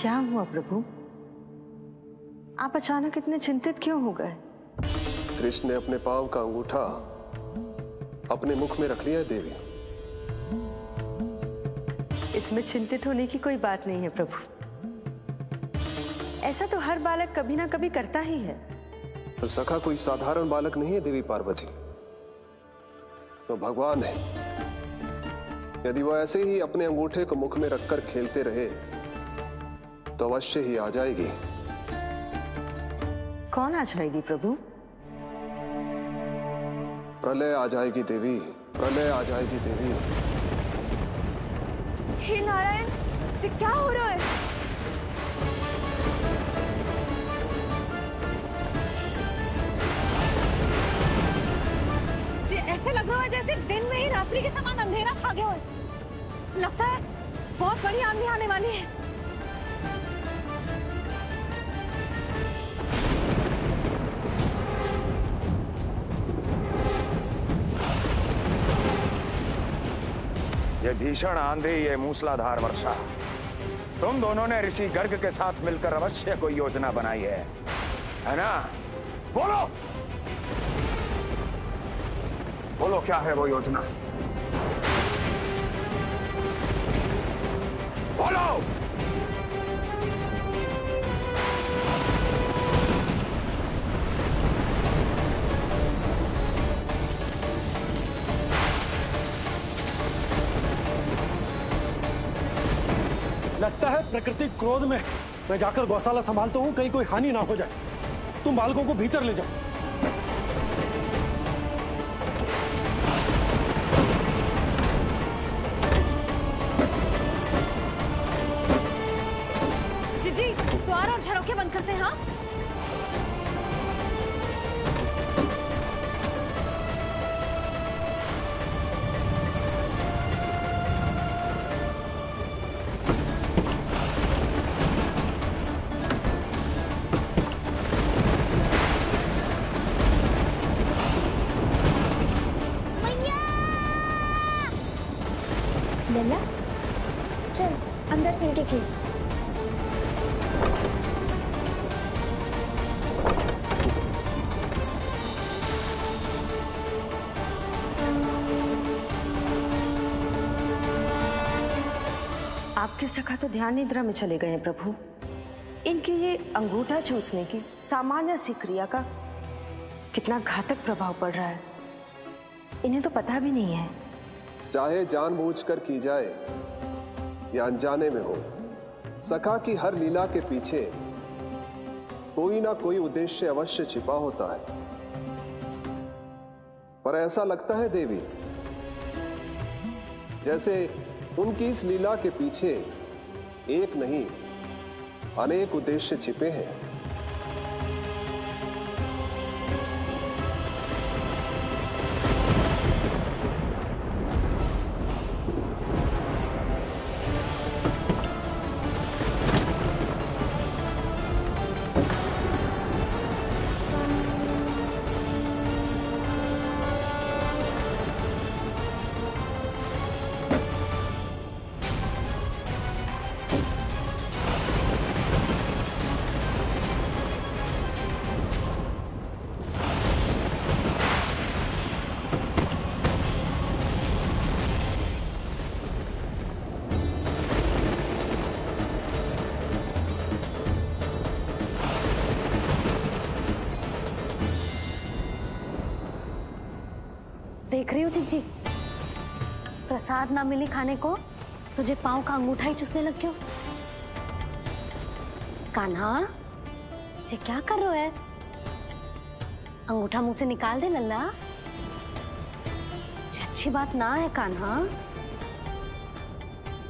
क्या हुआ प्रभु? आप अचानक इतने चिंतित क्यों हो गए? कृष्ण ने अपने पांव का अंगूठा अपने मुख में रख लिया है देवी। इसमें चिंतित होने की कोई बात नहीं है प्रभु। ऐसा तो हर बालक कभी ना कभी करता ही है। तो सखा कोई साधारण बालक नहीं है देवी पार्वती, तो भगवान है। यदि वो ऐसे ही अपने अंगूठे को मुख में रखकर खेलते रहे तो अवश्य ही आ जाएगी। कौन आ जाएगी प्रभु? प्रलय आ जाएगी देवी, प्रलय आ जाएगी देवी। हे नारायण जी, क्या हो रहा है? जी ऐसे लग रहा है जैसे दिन में ही रात्रि के समान अंधेरा छा गया हो। लगता है बहुत बड़ी आंधी आने वाली है। ये भीषण आंधी, ये मूसलाधार वर्षा, तुम दोनों ने ऋषि गर्ग के साथ मिलकर अवश्य कोई योजना बनाई है ना? बोलो बोलो, क्या है वो योजना? बोलो। लगता है प्रकृति क्रोध में। मैं जाकर गौशाला संभालता हूँ, कहीं कोई हानि ना हो जाए। तुम बालकों को भीतर ले जाओ। जी द्वार और झरोखे बंद करते हैं। हाँ लल्ला, चल अंदर चल के खेल। आपके सखा तो ध्यान निद्रा में चले गए हैं प्रभु। इनकी ये अंगूठा चूसने की सामान्य सी क्रिया का कितना घातक प्रभाव पड़ रहा है, इन्हें तो पता भी नहीं है। चाहे जानबूझकर की जाए या अनजाने में हो, सखा की हर लीला के पीछे कोई ना कोई उद्देश्य अवश्य छिपा होता है। पर ऐसा लगता है देवी जैसे उनकी इस लीला के पीछे एक नहीं अनेक उद्देश्य छिपे हैं। देख रही हो चिज्जी, प्रसाद ना मिली खाने को, तुझे पांव का अंगूठा ही चूसने लग गयो। कान्हा, ये क्या कर रहे हो है? अंगूठा मुंह से निकाल दे लल्ला। अच्छी बात ना है कान्हा।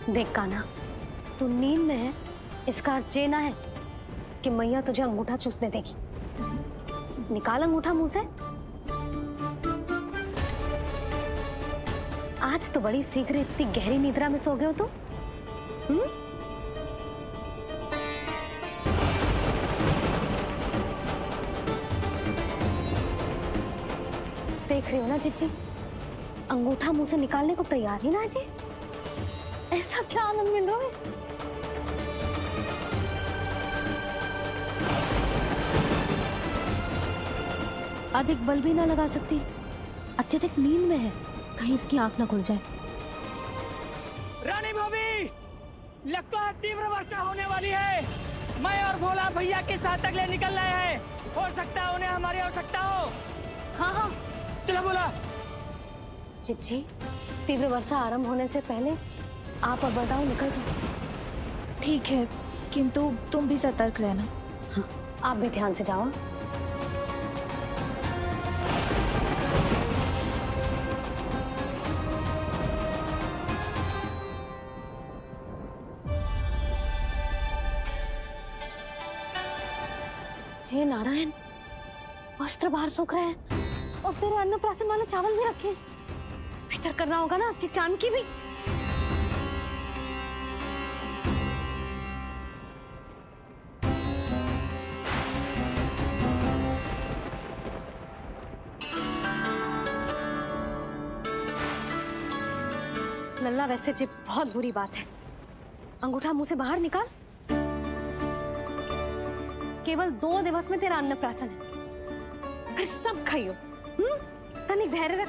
देख कान्हा, तू नींद में है, इसका अर्थ ये ना है कि मैया तुझे अंगूठा चूसने देगी। निकाल अंगूठा मुंह से। आज तो बड़ी शीघ्र इतनी गहरी निद्रा में सो गए हो तुम। देख रही हो ना चिच्ची, अंगूठा मुंह से निकालने को तैयार ही ना जी। ऐसा क्या आनंद मिल रहा है? अधिक बल भी ना लगा सकती। अत्यधिक नींद में है, कहीं इसकी आंख ना खुल जाए। रानी भाभी, लगता है तीव्र वर्षा होने वाली है। मैं और भोला भैया के साथ अगले निकल रहे हैं। हो सकता है उन्हें हमारी आवश्यकता हो। हाँ हाँ चलो बोला। चिच्ची, तीव्र वर्षा आरंभ होने से पहले आप और बरदाऊ निकल जाओ। ठीक है, किंतु तुम भी सतर्क रहना। हाँ, आप भी ध्यान से जाओ। हे नारायण, वस्त्र बाहर सूख रहे हैं और तेरे अन्नप्राशन वाले चावल भी रखे हैं। भीतर करना होगा ना चिचान की भी। लल्ला, वैसे जी बहुत बुरी बात है। अंगूठा मुंह से बाहर निकाल। केवल 2 दिवस में तेरा अन्नप्राशन है, फिर सब खाइयो। तनिक धैर्य रख।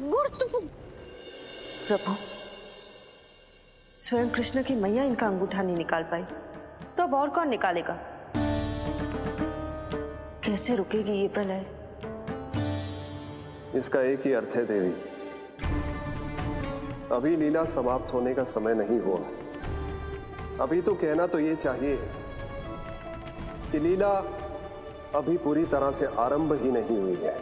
गुड़ तू। प्रभु, स्वयं कृष्ण की मैया इनका अंगूठा नहीं निकाल पाई, तो अब और कौन निकालेगा? कैसे रुकेगी ये प्रलय? इसका एक ही अर्थ है देवी, अभी लीला समाप्त होने का समय नहीं हुआ। अभी तो कहना तो ये चाहिए कि लीला अभी पूरी तरह से आरंभ ही नहीं हुई है।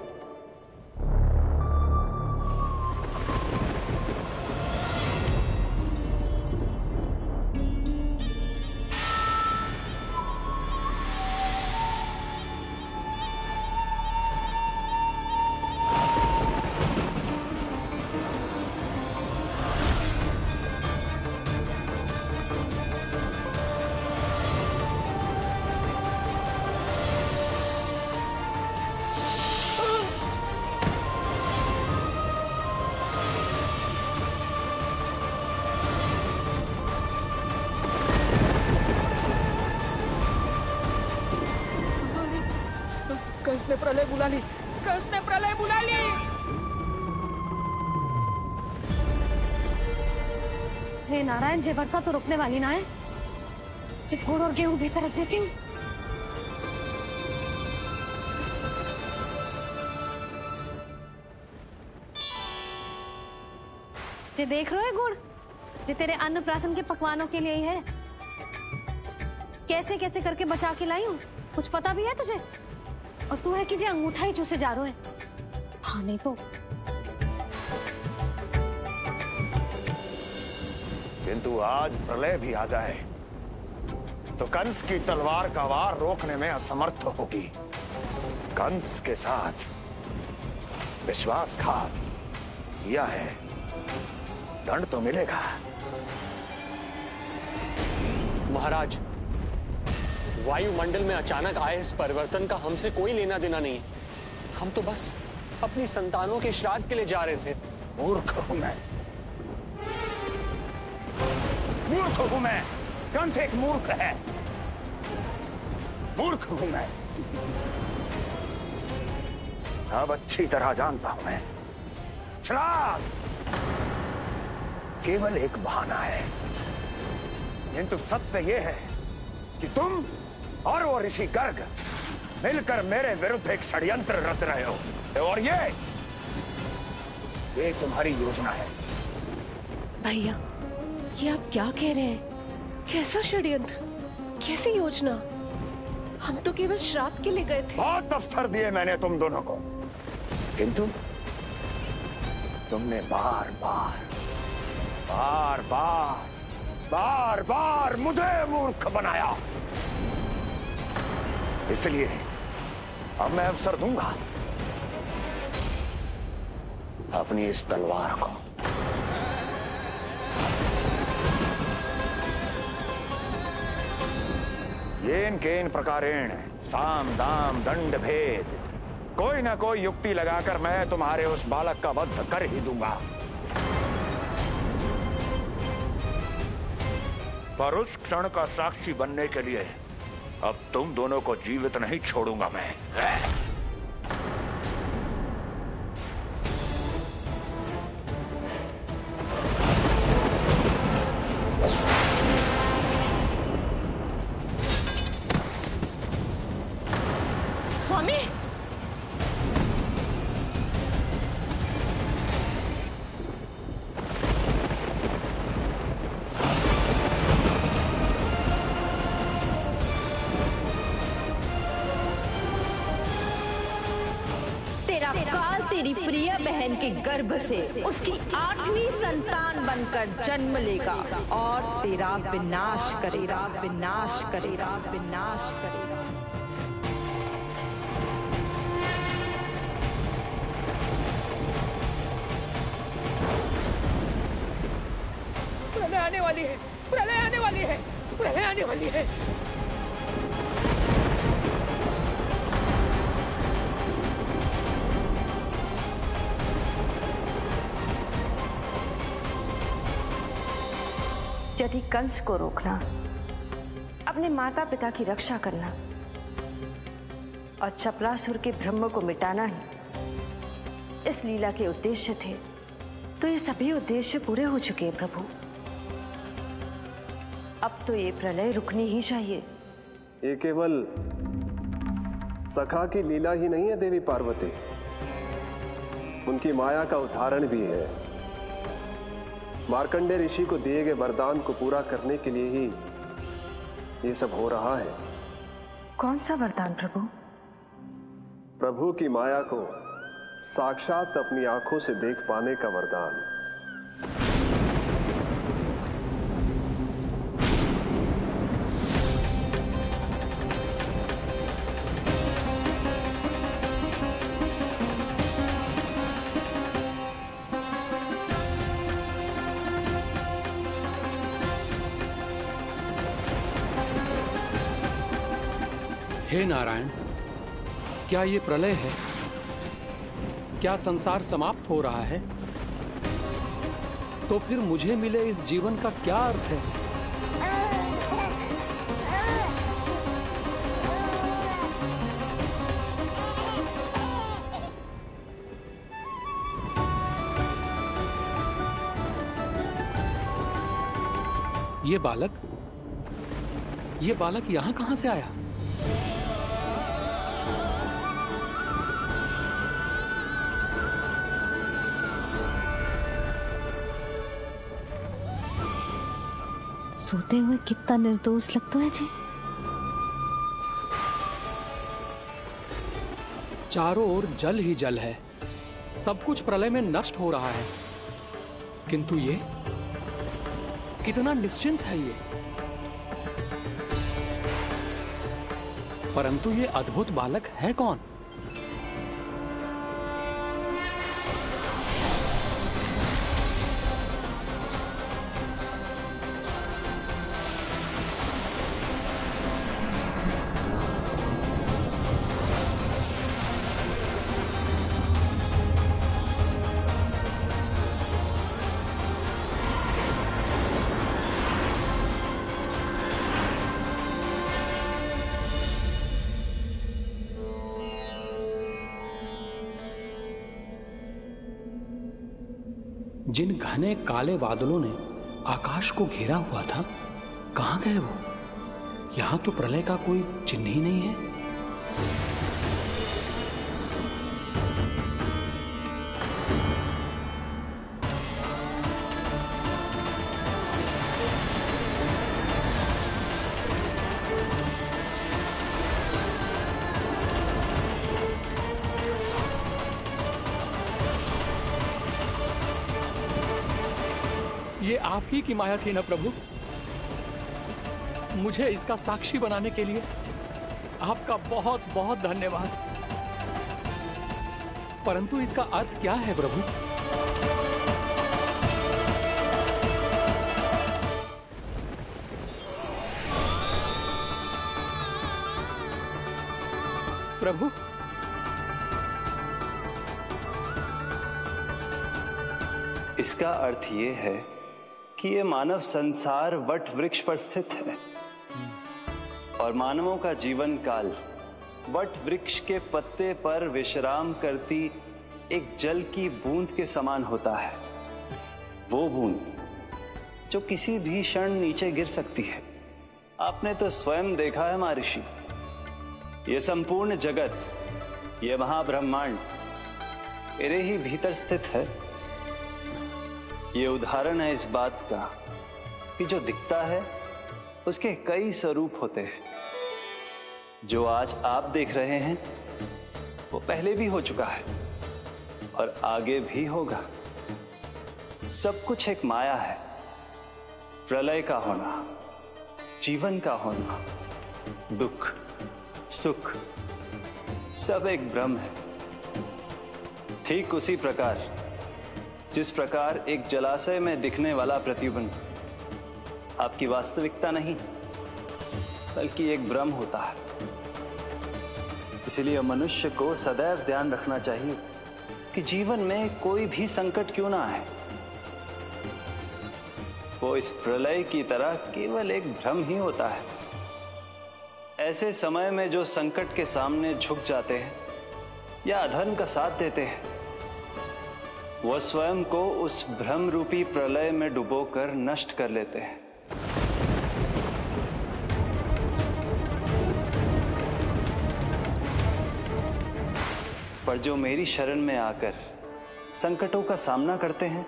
कंस ने प्रलय बुला ली। कंस ने प्रलय बुला ली। हे नारायण, जे वर्षा तो रुकने वाली ना है। जे गुड़ और गेहूं भीतर रख देती हूँ। जे देख रहे हो गुड़, जे तेरे अन्नप्राशन के पकवानों के लिए ही है। कैसे कैसे करके बचा के लाई हूँ, कुछ पता भी है तुझे? और तू है कि जे अंगूठा ही चूसे जा रहा है। हाँ नहीं तो। किंतु आज प्रलय भी आ जाए तो कंस की तलवार का वार रोकने में असमर्थ होगी। कंस के साथ विश्वासघात किया है, दंड तो मिलेगा। महाराज, वायुमंडल में अचानक आए इस परिवर्तन का हमसे कोई लेना देना नहीं। हम तो बस अपनी संतानों के श्राद्ध के लिए जा रहे थे। मूर्ख हूं मैं, मूर्ख हूं मैं। कंस एक मूर्ख है, मूर्ख हूं मैं। अब अच्छी तरह जानता हूं मैं, श्राद्ध केवल एक बहाना है। किंतु सत्य यह है कि तुम और वो ऋषि गर्ग मिलकर मेरे विरुद्ध एक षड्यंत्र रच रहे हो, और ये तुम्हारी योजना है। भैया, ये आप क्या कह रहे हैं? कैसा षड्यंत्र, कैसी योजना? हम तो केवल श्राद्ध के लिए गए थे। बहुत अवसर दिए मैंने तुम दोनों को, किंतु तुमने बार बार बार बार बार बार मुझे मूर्ख बनाया। इसलिए अब मैं अवसर दूंगा अपनी इस तलवार को। येन केन प्रकारेण साम दाम दंड भेद, कोई ना कोई युक्ति लगाकर मैं तुम्हारे उस बालक का वध कर ही दूंगा। पर उस क्षण का साक्षी बनने के लिए अब तुम दोनों को जीवित नहीं छोड़ूंगा मैं। तेरी प्रिय बहन के गर्भ से उसकी 8वीं संतान बनकर जन्म लेगा और तेरा विनाश करेगा, विनाश करेगा, विनाश करेगा। प्रलय आने वाली है, प्रलय आने वाली है, प्रलय आने वाली है। यदि कंस को रोकना, अपने माता पिता की रक्षा करना और चपलासुर के ब्रह्म को मिटाना ही इस लीला के उद्देश्य थे, तो ये सभी उद्देश्य पूरे हो चुके हैं प्रभु। अब तो ये प्रलय रुकनी ही चाहिए। ये केवल सखा की लीला ही नहीं है देवी पार्वती, उनकी माया का उदाहरण भी है। मार्कंडेय ऋषि को दिए गए वरदान को पूरा करने के लिए ही ये सब हो रहा है। कौन सा वरदान प्रभु? प्रभु की माया को साक्षात अपनी आंखों से देख पाने का वरदान। हे नारायण, क्या ये प्रलय है? क्या संसार समाप्त हो रहा है? तो फिर मुझे मिले इस जीवन का क्या अर्थ है? ये बालक यहां कहां से आया? सोते हुए कितना निर्दोष लगता है जी। चारों ओर जल ही जल है, सब कुछ प्रलय में नष्ट हो रहा है, किंतु ये कितना निश्चिंत है ये। परंतु ये अद्भुत बालक है कौन? जिन घने काले बादलों ने आकाश को घेरा हुआ था, कहां गए वो? यहां तो प्रलय का कोई चिन्ह ही नहीं है। ये आप ही की माया थी ना प्रभु? मुझे इसका साक्षी बनाने के लिए आपका बहुत बहुत धन्यवाद। परंतु इसका अर्थ क्या है प्रभु? प्रभु, इसका अर्थ ये है कि ये मानव संसार वट वृक्ष पर स्थित है और मानवों का जीवन काल वट वृक्ष के पत्ते पर विश्राम करती एक जल की बूंद के समान होता है। वो बूंद जो किसी भी क्षण नीचे गिर सकती है। आपने तो स्वयं देखा है महर्षि, ये संपूर्ण जगत, ये महाब्रह्मांड मेरे ही भीतर स्थित है। ये उदाहरण है इस बात का कि जो दिखता है उसके कई स्वरूप होते हैं। जो आज आप देख रहे हैं वो पहले भी हो चुका है और आगे भी होगा। सब कुछ एक माया है। प्रलय का होना, जीवन का होना, दुख, सुख, सब एक भ्रम है। ठीक उसी प्रकार जिस प्रकार एक जलाशय में दिखने वाला प्रतिबिंब आपकी वास्तविकता नहीं बल्कि एक भ्रम होता है। इसलिए मनुष्य को सदैव ध्यान रखना चाहिए कि जीवन में कोई भी संकट क्यों ना आए, वो इस प्रलय की तरह केवल एक भ्रम ही होता है। ऐसे समय में जो संकट के सामने झुक जाते हैं या अधर्म का साथ देते हैं, वह स्वयं को उस भ्रम रूपी प्रलय में डुबोकर नष्ट कर लेते हैं। पर जो मेरी शरण में आकर संकटों का सामना करते हैं,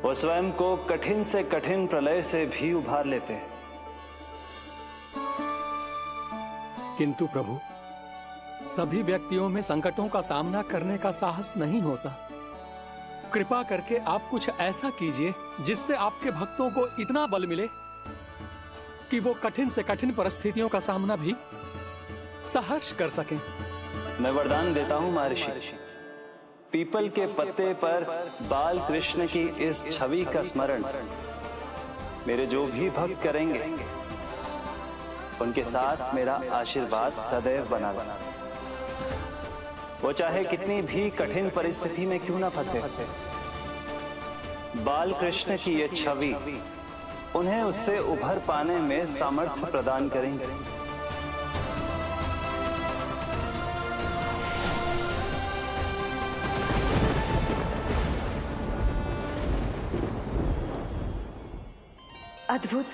वो स्वयं को कठिन से कठिन प्रलय से भी उभार लेते हैं। किंतु प्रभु, सभी व्यक्तियों में संकटों का सामना करने का साहस नहीं होता। कृपा करके आप कुछ ऐसा कीजिए जिससे आपके भक्तों को इतना बल मिले कि वो कठिन से कठिन परिस्थितियों का सामना भी सहर्ष कर सकें। मैं वरदान देता हूं महर्षि, पीपल के पत्ते पर बाल कृष्ण की इस छवि का स्मरण मेरे जो भी भक्त करेंगे, उनके साथ मेरा आशीर्वाद सदैव बना रहना। वो चाहे कितनी भी कठिन परिस्थिति में क्यों ना फंसे, बाल कृष्ण की ये छवि उन्हें उससे उभर पाने में सामर्थ्य प्रदान करेंगे। अद्भुत।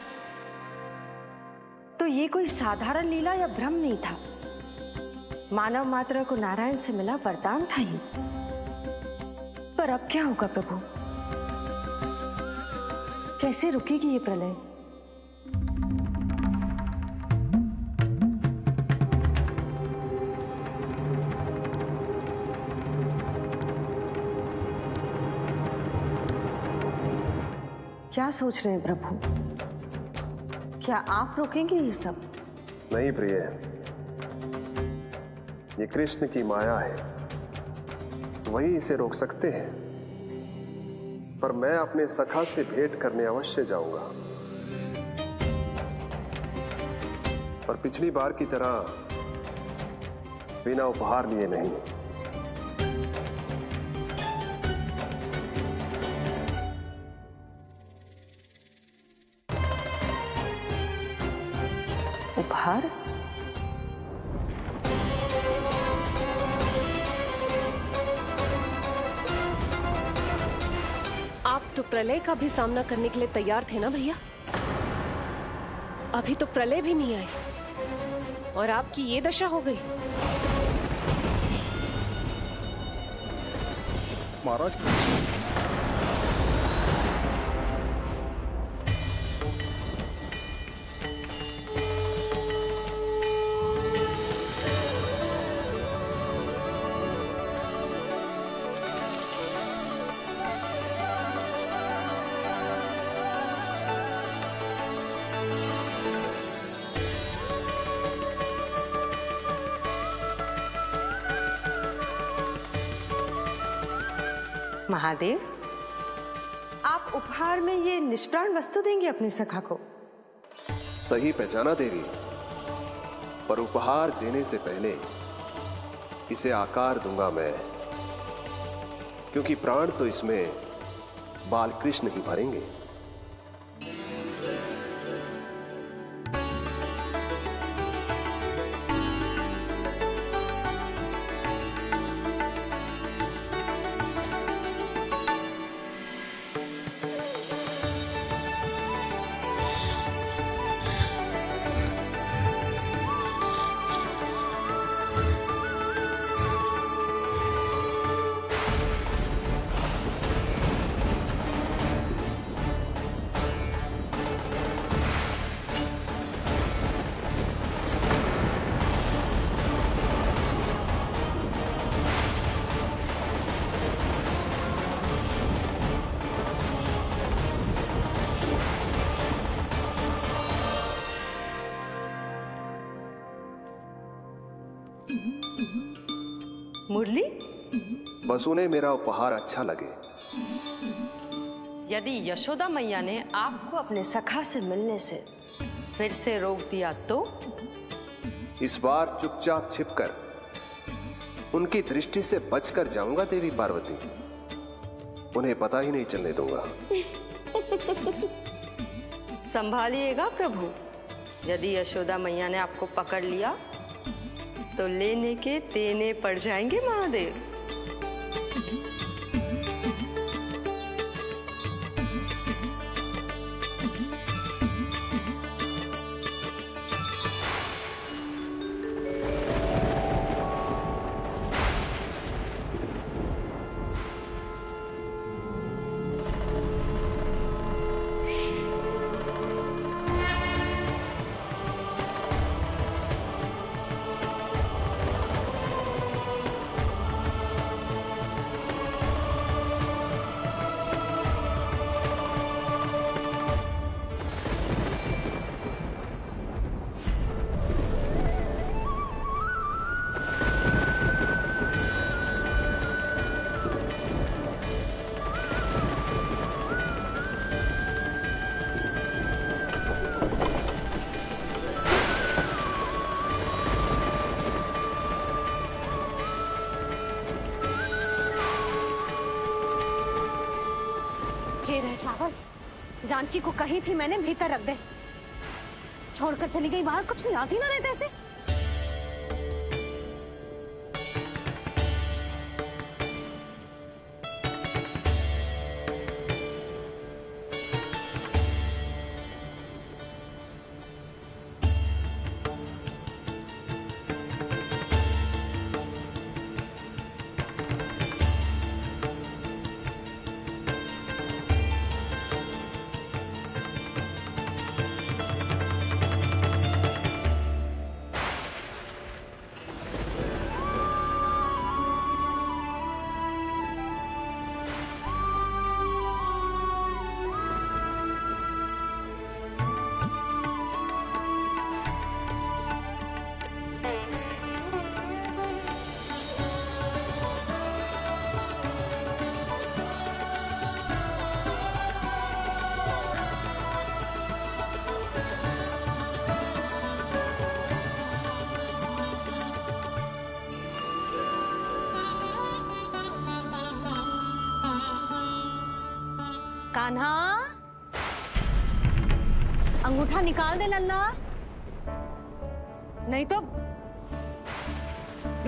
तो ये कोई साधारण लीला या भ्रम नहीं था, मानव मात्र को नारायण से मिला वरदान था ही। पर अब क्या होगा प्रभु? कैसे रुकेगी ये प्रलय? क्या सोच रहे हैं प्रभु? क्या आप रोकेंगे ये सब? नहीं प्रिय, ये कृष्ण की माया है, वही इसे रोक सकते हैं। पर मैं अपने सखा से भेंट करने अवश्य जाऊंगा। पर पिछली बार की तरह बिना उपहार लिए नहीं। उपहार? आप तो प्रलय का भी सामना करने के लिए तैयार थे ना भैया? अभी तो प्रलय भी नहीं आए और आपकी ये दशा हो गई। महाराज, महादेव, आप उपहार में ये निष्प्राण वस्तु देंगे अपने सखा को? सही पहचाना देवी, पर उपहार देने से पहले इसे आकार दूंगा मैं, क्योंकि प्राण तो इसमें बाल कृष्ण ही भरेंगे। बस उन्हें मेरा उपहार अच्छा लगे। यदि यशोदा मैया ने आपको अपने सखा से मिलने से फिर से रोक दिया तो? इस बार चुपचाप छिपकर उनकी दृष्टि से बचकर जाऊंगा देवी पार्वती। उन्हें पता ही नहीं चलने दूंगा। संभालिएगा प्रभु, यदि यशोदा मैया ने आपको पकड़ लिया तो लेने के देने पड़ जाएंगे महादेव। ये रहे चावल, जानकी को कही थी मैंने भीतर रख दे, छोड़कर चली गई बाहर, कुछ याद ही ना रहते ऐसे। कान्हा, अंगूठा निकाल दे नन्ना, नहीं तो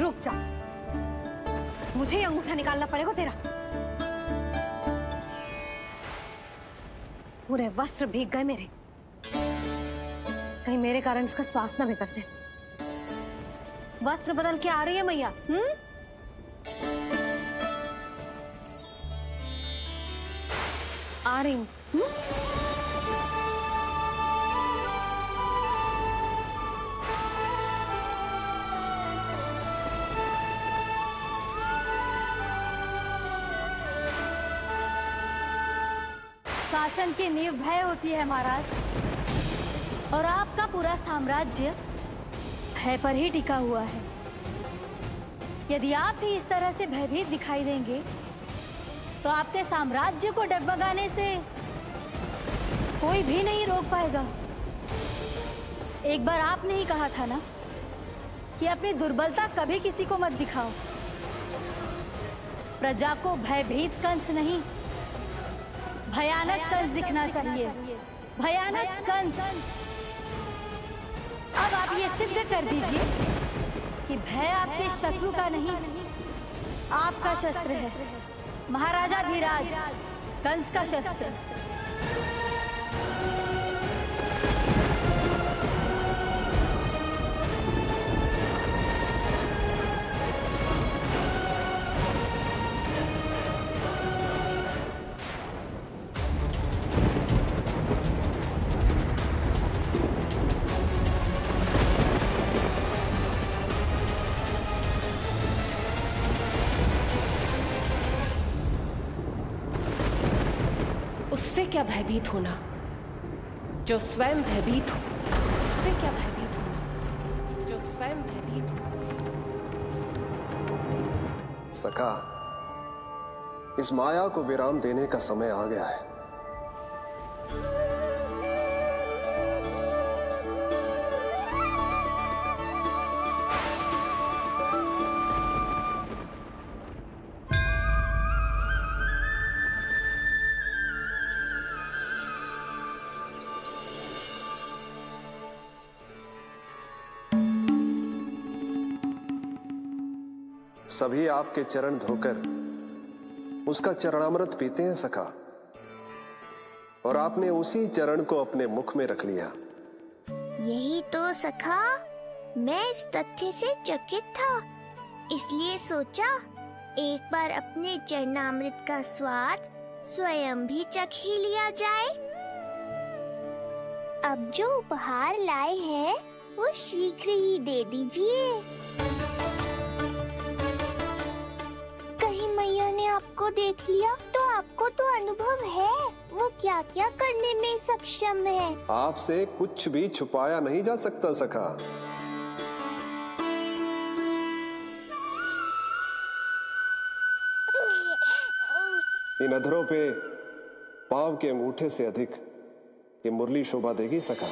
रुक जा, मुझे ही अंगूठा निकालना पड़ेगा तेरा। पूरे वस्त्र भीग गए मेरे, कहीं मेरे कारण इसका श्वास ना बिगड़ जाए। वस्त्र बदल के आ रही है मैया। आ रही हूं। शासन की नींव भय होती है महाराज, और आपका पूरा साम्राज्य भय पर ही टिका हुआ है। यदि आप ही इस तरह से भयभीत दिखाई देंगे तो आपके साम्राज्य को डगमगाने से कोई भी नहीं रोक पाएगा। एक बार आपने ही कहा था ना कि अपनी दुर्बलता कभी किसी को मत दिखाओ। प्रजा को भयभीत कंस नहीं, भयानक कंस दिखना चाहिए, भयानक कंस। अब आप ये सिद्ध कर दीजिए कि भय आपके शत्रु का नहीं, आपका शस्त्र है। महाराजा धीराज, कंस का शस्त्र। उससे क्या भयभीत होना, जो स्वयं भयभीत हो। उससे क्या भयभीत होना, जो स्वयं भयभीत हो। सखा, इस माया को विराम देने का समय आ गया है। सभी आपके चरण धोकर उसका चरणामृत पीते हैं सखा, और आपने उसी चरण को अपने मुख में रख लिया। यही तो सखा, मैं इस तथ्य से चकित था, इसलिए सोचा एक बार अपने चरणामृत का स्वाद स्वयं भी चख ही लिया जाए। अब जो उपहार लाए हैं वो शीघ्र ही दे दीजिए। मैया ने आपको देख लिया तो आपको तो अनुभव है वो क्या क्या करने में सक्षम है। आपसे कुछ भी छुपाया नहीं जा सकता सखा। इन अधरों पे पांव के अंगूठे से अधिक ये मुरली शोभा देगी सखा।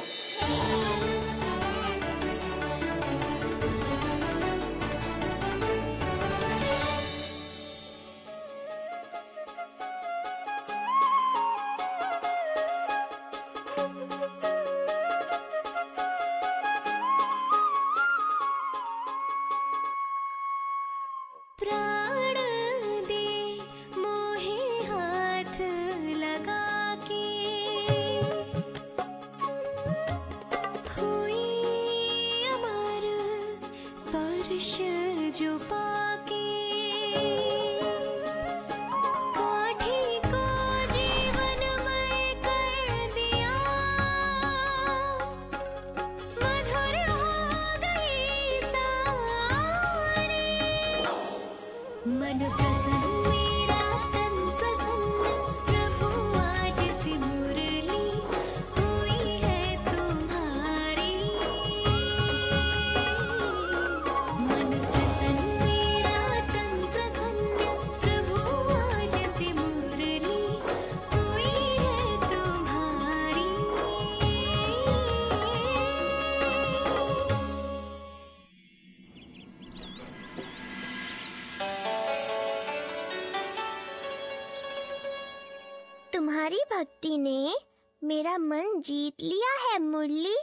तुम्हारी भक्ति ने मेरा मन जीत लिया है मुरली।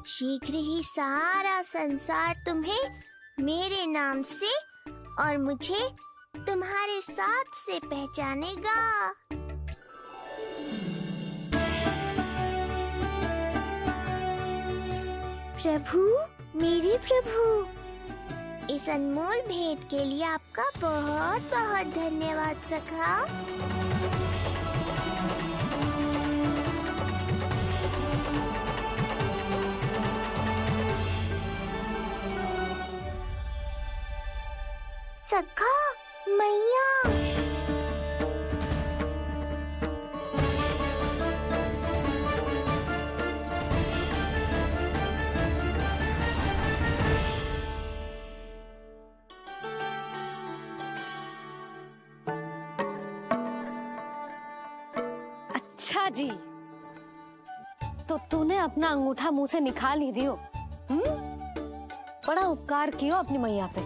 शीघ्र ही सारा संसार तुम्हें मेरे नाम से और मुझे तुम्हारे साथ से पहचानेगा। प्रभु, मेरे प्रभु, इस अनमोल भेंट के लिए आपका बहुत बहुत धन्यवाद सखा। सखा, मैया, अच्छा जी, तो तूने अपना अंगूठा मुंह से निकाल ही दियो। बड़ा उपकार कियो अपनी मैया पे।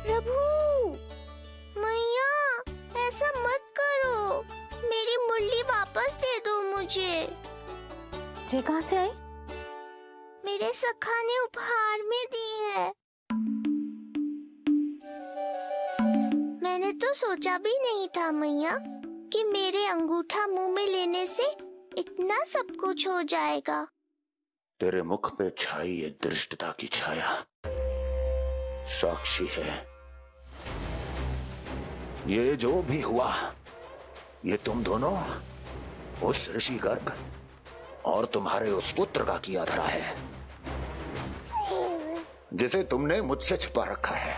प्रभु, मैया, ऐसा मत करो, मेरी मुरली वापस दे दो मुझे। ये कहाँ से आई? मेरे सखा ने उपहार में दी है। मैंने तो सोचा भी नहीं था मैया कि मेरे अंगूठा मुंह में लेने से इतना सब कुछ हो जाएगा। तेरे मुख पे छाई ये दृष्टता की छाया साक्षी है। ये जो भी हुआ, ये तुम दोनों, उस ऋषि गर्ग और तुम्हारे उस पुत्र का किया धरा है, जिसे तुमने मुझसे छुपा रखा है।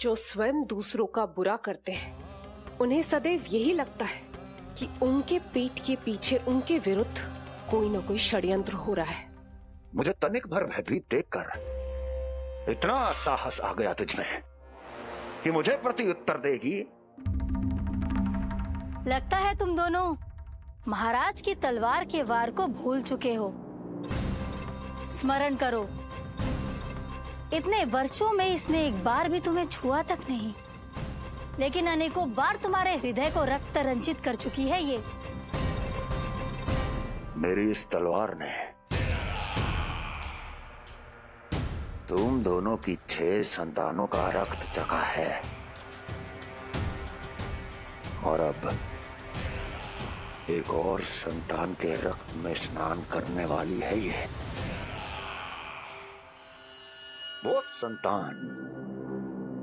जो स्वयं दूसरों का बुरा करते हैं, उन्हें सदैव यही लगता है कि उनके पीठ के पीछे उनके विरुद्ध कोई ना कोई षड्यंत्र हो रहा है। मुझे तनिक भर भयभीत देखकर इतना साहस आ गया तुझमें कि मुझे प्रत्युत्तर देगी। लगता है तुम दोनों महाराज की तलवार के वार को भूल चुके हो। स्मरण करो, इतने वर्षों में इसने एक बार भी तुम्हें छुआ तक नहीं, लेकिन अनेकों बार तुम्हारे हृदय को रक्त रंजित कर चुकी है ये। मेरी इस तलवार ने तुम दोनों की 6 संतानों का रक्त चखा है, और अब एक और संतान के रक्त में स्नान करने वाली है ये। वो संतान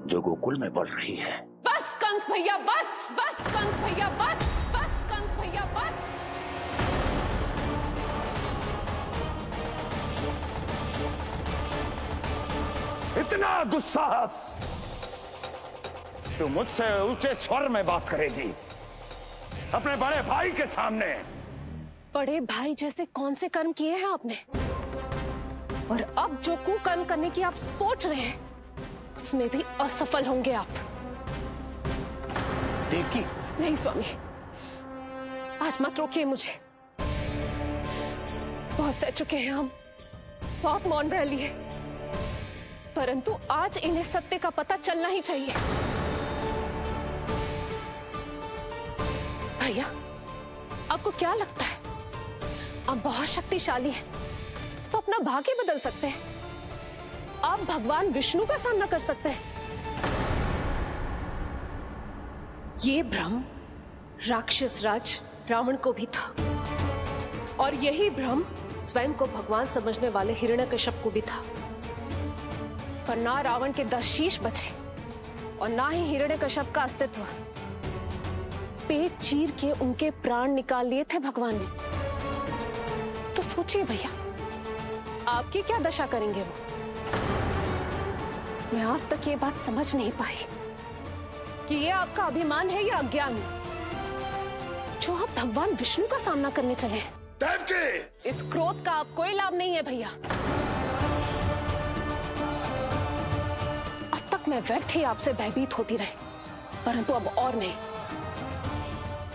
जो गोकुल में पल रही है। बस कंस भैया बस, बस कंस भैया बस, बस कंस भैया बस। इतना दुस्साहस, तू मुझसे ऊंचे स्वर में बात करेगी अपने बड़े भाई के सामने? बड़े भाई जैसे कौन से कर्म किए हैं आपने? और अब जो कुकर्म करने की आप सोच रहे हैं उसमें भी असफल होंगे आप। देवकी। नहीं स्वामी, आज मत रोकिए मुझे। बहुत सह चुके हैं हम, बहुत मौन रह लिए, परंतु आज इन्हें सत्य का पता चलना ही चाहिए। भैया, आपको क्या लगता है आप बहुत शक्तिशाली हैं, तो अपना भाग्य बदल सकते हैं? आप भगवान विष्णु का सामना कर सकते हैं। ये भ्रम राक्षस राज रावण को भी था, और यही भ्रम स्वयं को भगवान समझने वाले हिरण्यकश्यप को भी था। पर ना रावण के 10 शीश बचे और ना ही हिरण्यकश्यप का अस्तित्व। पेट चीर के उनके प्राण निकाल लिए थे भगवान ने। तो सोचिए भैया, आपकी क्या दशा करेंगे वो? मैं आज तक ये बात समझ नहीं पाई कि ये आपका अभिमान है या अज्ञान, जो आप भगवान विष्णु का सामना करने चले। देवकी! इस क्रोध का आप कोई लाभ नहीं है भैया। अब तक मैं व्यर्थ ही आपसे भयभीत होती रही, परंतु अब और नहीं।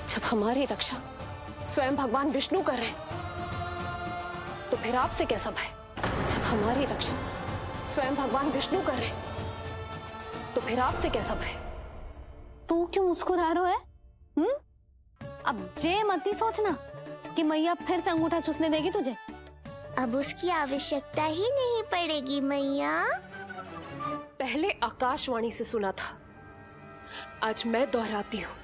जब हमारी रक्षा स्वयं भगवान विष्णु कर रहे हैं, तो फिर आपसे कैसा भय? जब हमारी रक्षा स्वयं भगवान विष्णु कर रहे हैं, तो फिर आपसे कैसा भय? तू क्यों मुस्कुरा रहा है? अब जे मत ही सोचना कि मैया फिर से अंगूठा चूसने देगी तुझे। अब उसकी आवश्यकता ही नहीं पड़ेगी मैया। पहले आकाशवाणी से सुना था, आज मैं दोहराती हूँ।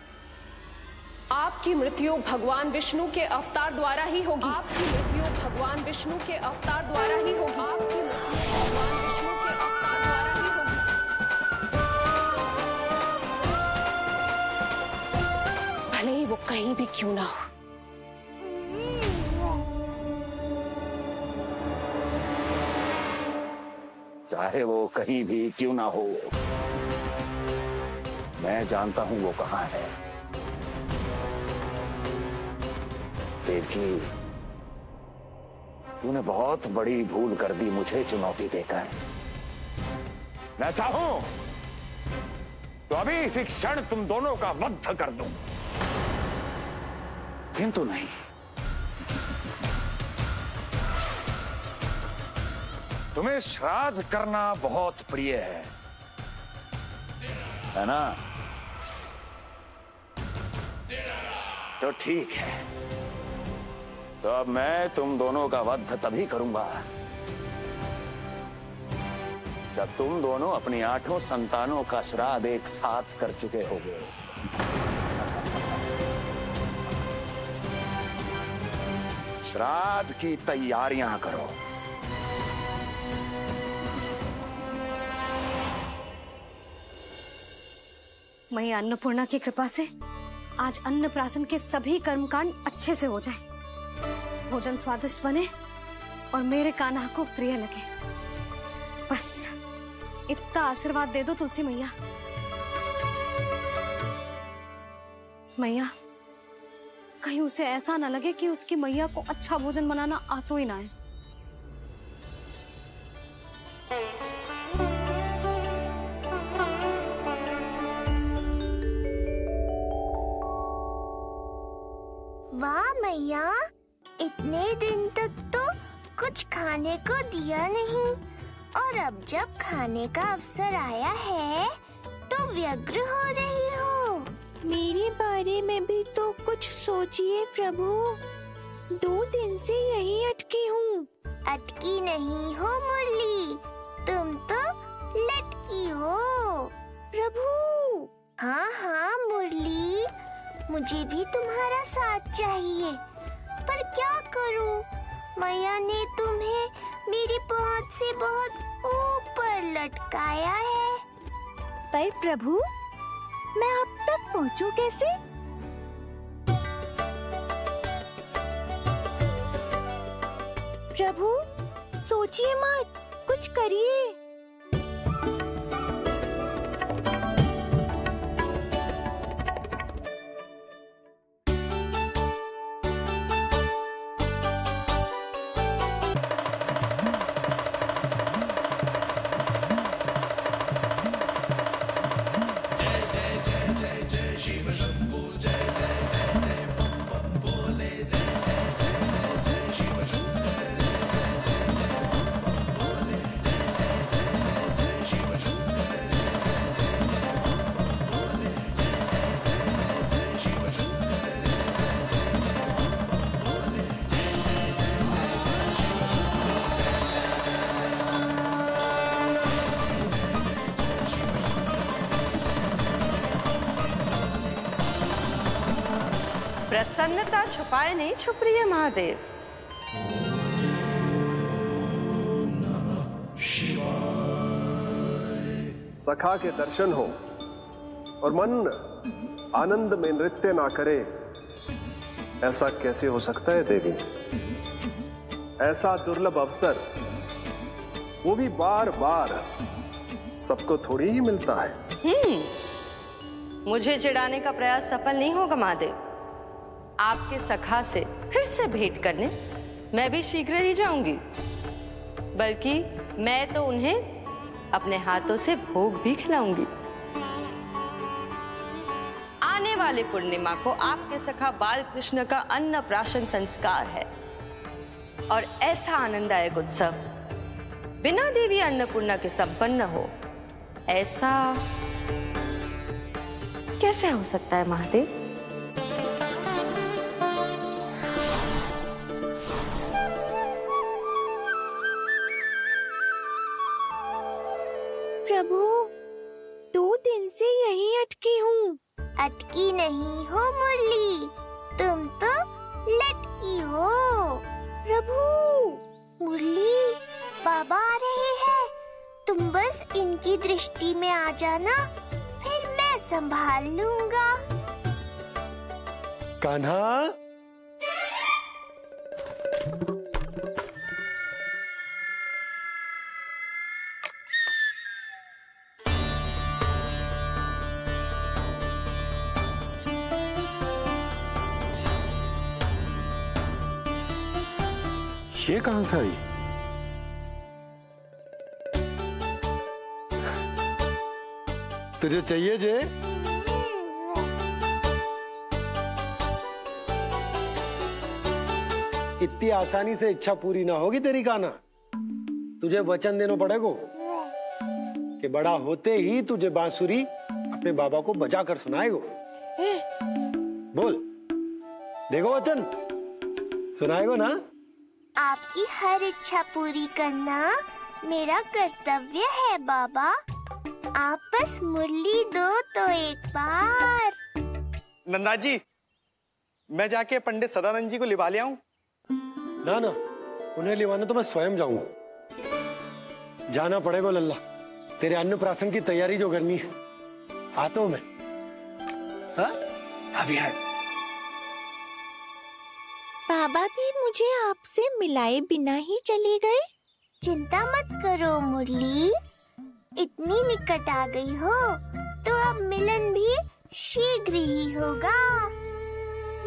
आपकी मृत्यु भगवान विष्णु के अवतार द्वारा ही होगी। आपकी मृत्यु भगवान विष्णु के अवतार द्वारा ही होगी। आपकी मृत्यु भगवान विष्णु के अवतार द्वारा ही होगी। भले ही वो कहीं भी क्यों ना हो। चाहे वो कहीं भी क्यों ना हो, मैं जानता हूं वो कहां है। देवकी, तूने बहुत बड़ी भूल कर दी मुझे चुनौती देकर। मैं चाहूं तो अभी इसी क्षण तुम दोनों का वध कर दूं, किंतु नहीं। तुम्हें श्राद्ध करना बहुत प्रिय है ना? तो ठीक है, तो अब मैं तुम दोनों का वध तभी करूंगा जब तुम दोनों अपनी 8 संतानों का श्राद्ध एक साथ कर चुके होगे। श्राद्ध की तैयारियां करो। मैया अन्नपूर्णा की कृपा से आज अन्नप्राशन के सभी कर्मकांड अच्छे से हो जाए, भोजन स्वादिष्ट बने और मेरे कान्हा को प्रिय लगे। बस इतना आशीर्वाद दे दो तुलसी मैया। कहीं उसे ऐसा न लगे कि उसकी मैया को अच्छा भोजन बनाना आता ही ना है। वाह मैया, इतने दिन तक तो कुछ खाने को दिया नहीं, और अब जब खाने का अवसर आया है तो व्यग्र हो रही हो। मेरे बारे में भी तो कुछ सोचिए प्रभु, 2 दिन से यही अटकी हूँ। अटकी नहीं हो मुरली, तुम तो लटकी हो। प्रभु। हाँ हाँ मुरली, मुझे भी तुम्हारा साथ चाहिए, पर क्या करूं? मैया ने तुम्हें मेरी पहुंच से बहुत ऊपर लटकाया है। पर प्रभु, मैं अब तक पहुंचूं कैसे? प्रभु, सोचिए मत, कुछ करिए। प्रसन्नता छुपाए नहीं छुप रही है महादेव। सखा के दर्शन हो और मन आनंद में नृत्य ना करे, ऐसा कैसे हो सकता है देवी? ऐसा दुर्लभ अवसर, वो भी बार बार, सबको थोड़ी ही मिलता है। मुझे चिढ़ाने का प्रयास सफल नहीं होगा महादेव। आपके सखा से फिर से भेंट करने मैं भी शीघ्र ही जाऊंगी, बल्कि मैं तो उन्हें अपने हाथों से भोग भी खिलाऊंगी। आने वाले पूर्णिमा को आपके सखा बाल कृष्ण का अन्नप्राशन संस्कार है, और ऐसा आनंददायक उत्सव बिना देवी अन्नपूर्णा के संपन्न हो, ऐसा कैसे हो सकता है महादेव? प्रभु, 2 दिन से यही अटकी हूँ। अटकी नहीं हो मुरली, तुम तो लटकी हो। प्रभु। मुरली, बाबा आ रहे हैं, तुम बस इनकी दृष्टि में आ जाना, फिर मैं संभाल लूंगा। कान्हा, ये कहां से आई? तुझे चाहिए जे? इतनी आसानी से इच्छा पूरी ना होगी तेरी कान्हा। तुझे वचन देना पड़ेगा कि बड़ा होते ही तुझे बांसुरी अपने बाबा को बजा कर सुनाएगो। बोल, देखो वचन सुनाएगो ना? आपकी हर इच्छा पूरी करना मेरा कर्तव्य है बाबा। आप बस मुरली दो तो एक बार। नंदा जी, मैं जाके पंडित सदानंद जी को लिवा ले आऊं? ना ना, उन्हें लिवाना तो मैं स्वयं जाऊंगा। जाना पड़ेगा लल्ला, तेरे अन्नप्राशन की तैयारी जो करनी है। आता हूं मैं। हाँ? अभी है। बाबा भी मुझे आपसे मिलाए बिना ही चले गए? चिंता मत करो मुरली, इतनी निकट आ गई हो तो अब मिलन भी शीघ्र ही होगा।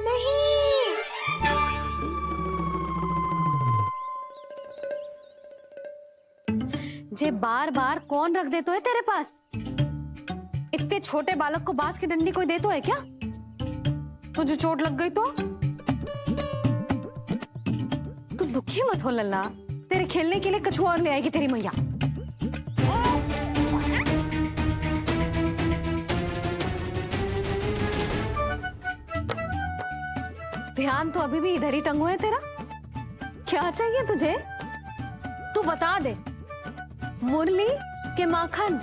नहीं। जे बार बार कौन रख दे तो है तेरे पास? इतने छोटे बालक को बांस की डंडी कोई दे तो है क्या? तुझे चोट लग गई तो? तू दुखी मत हो लल्ला, तेरे खेलने के लिए कछुआ और ले आएगी तेरी मैया। ध्यान तो अभी भी इधर ही टंगू है तेरा। क्या चाहिए तुझे? तू बता दे, मुरली के माखन?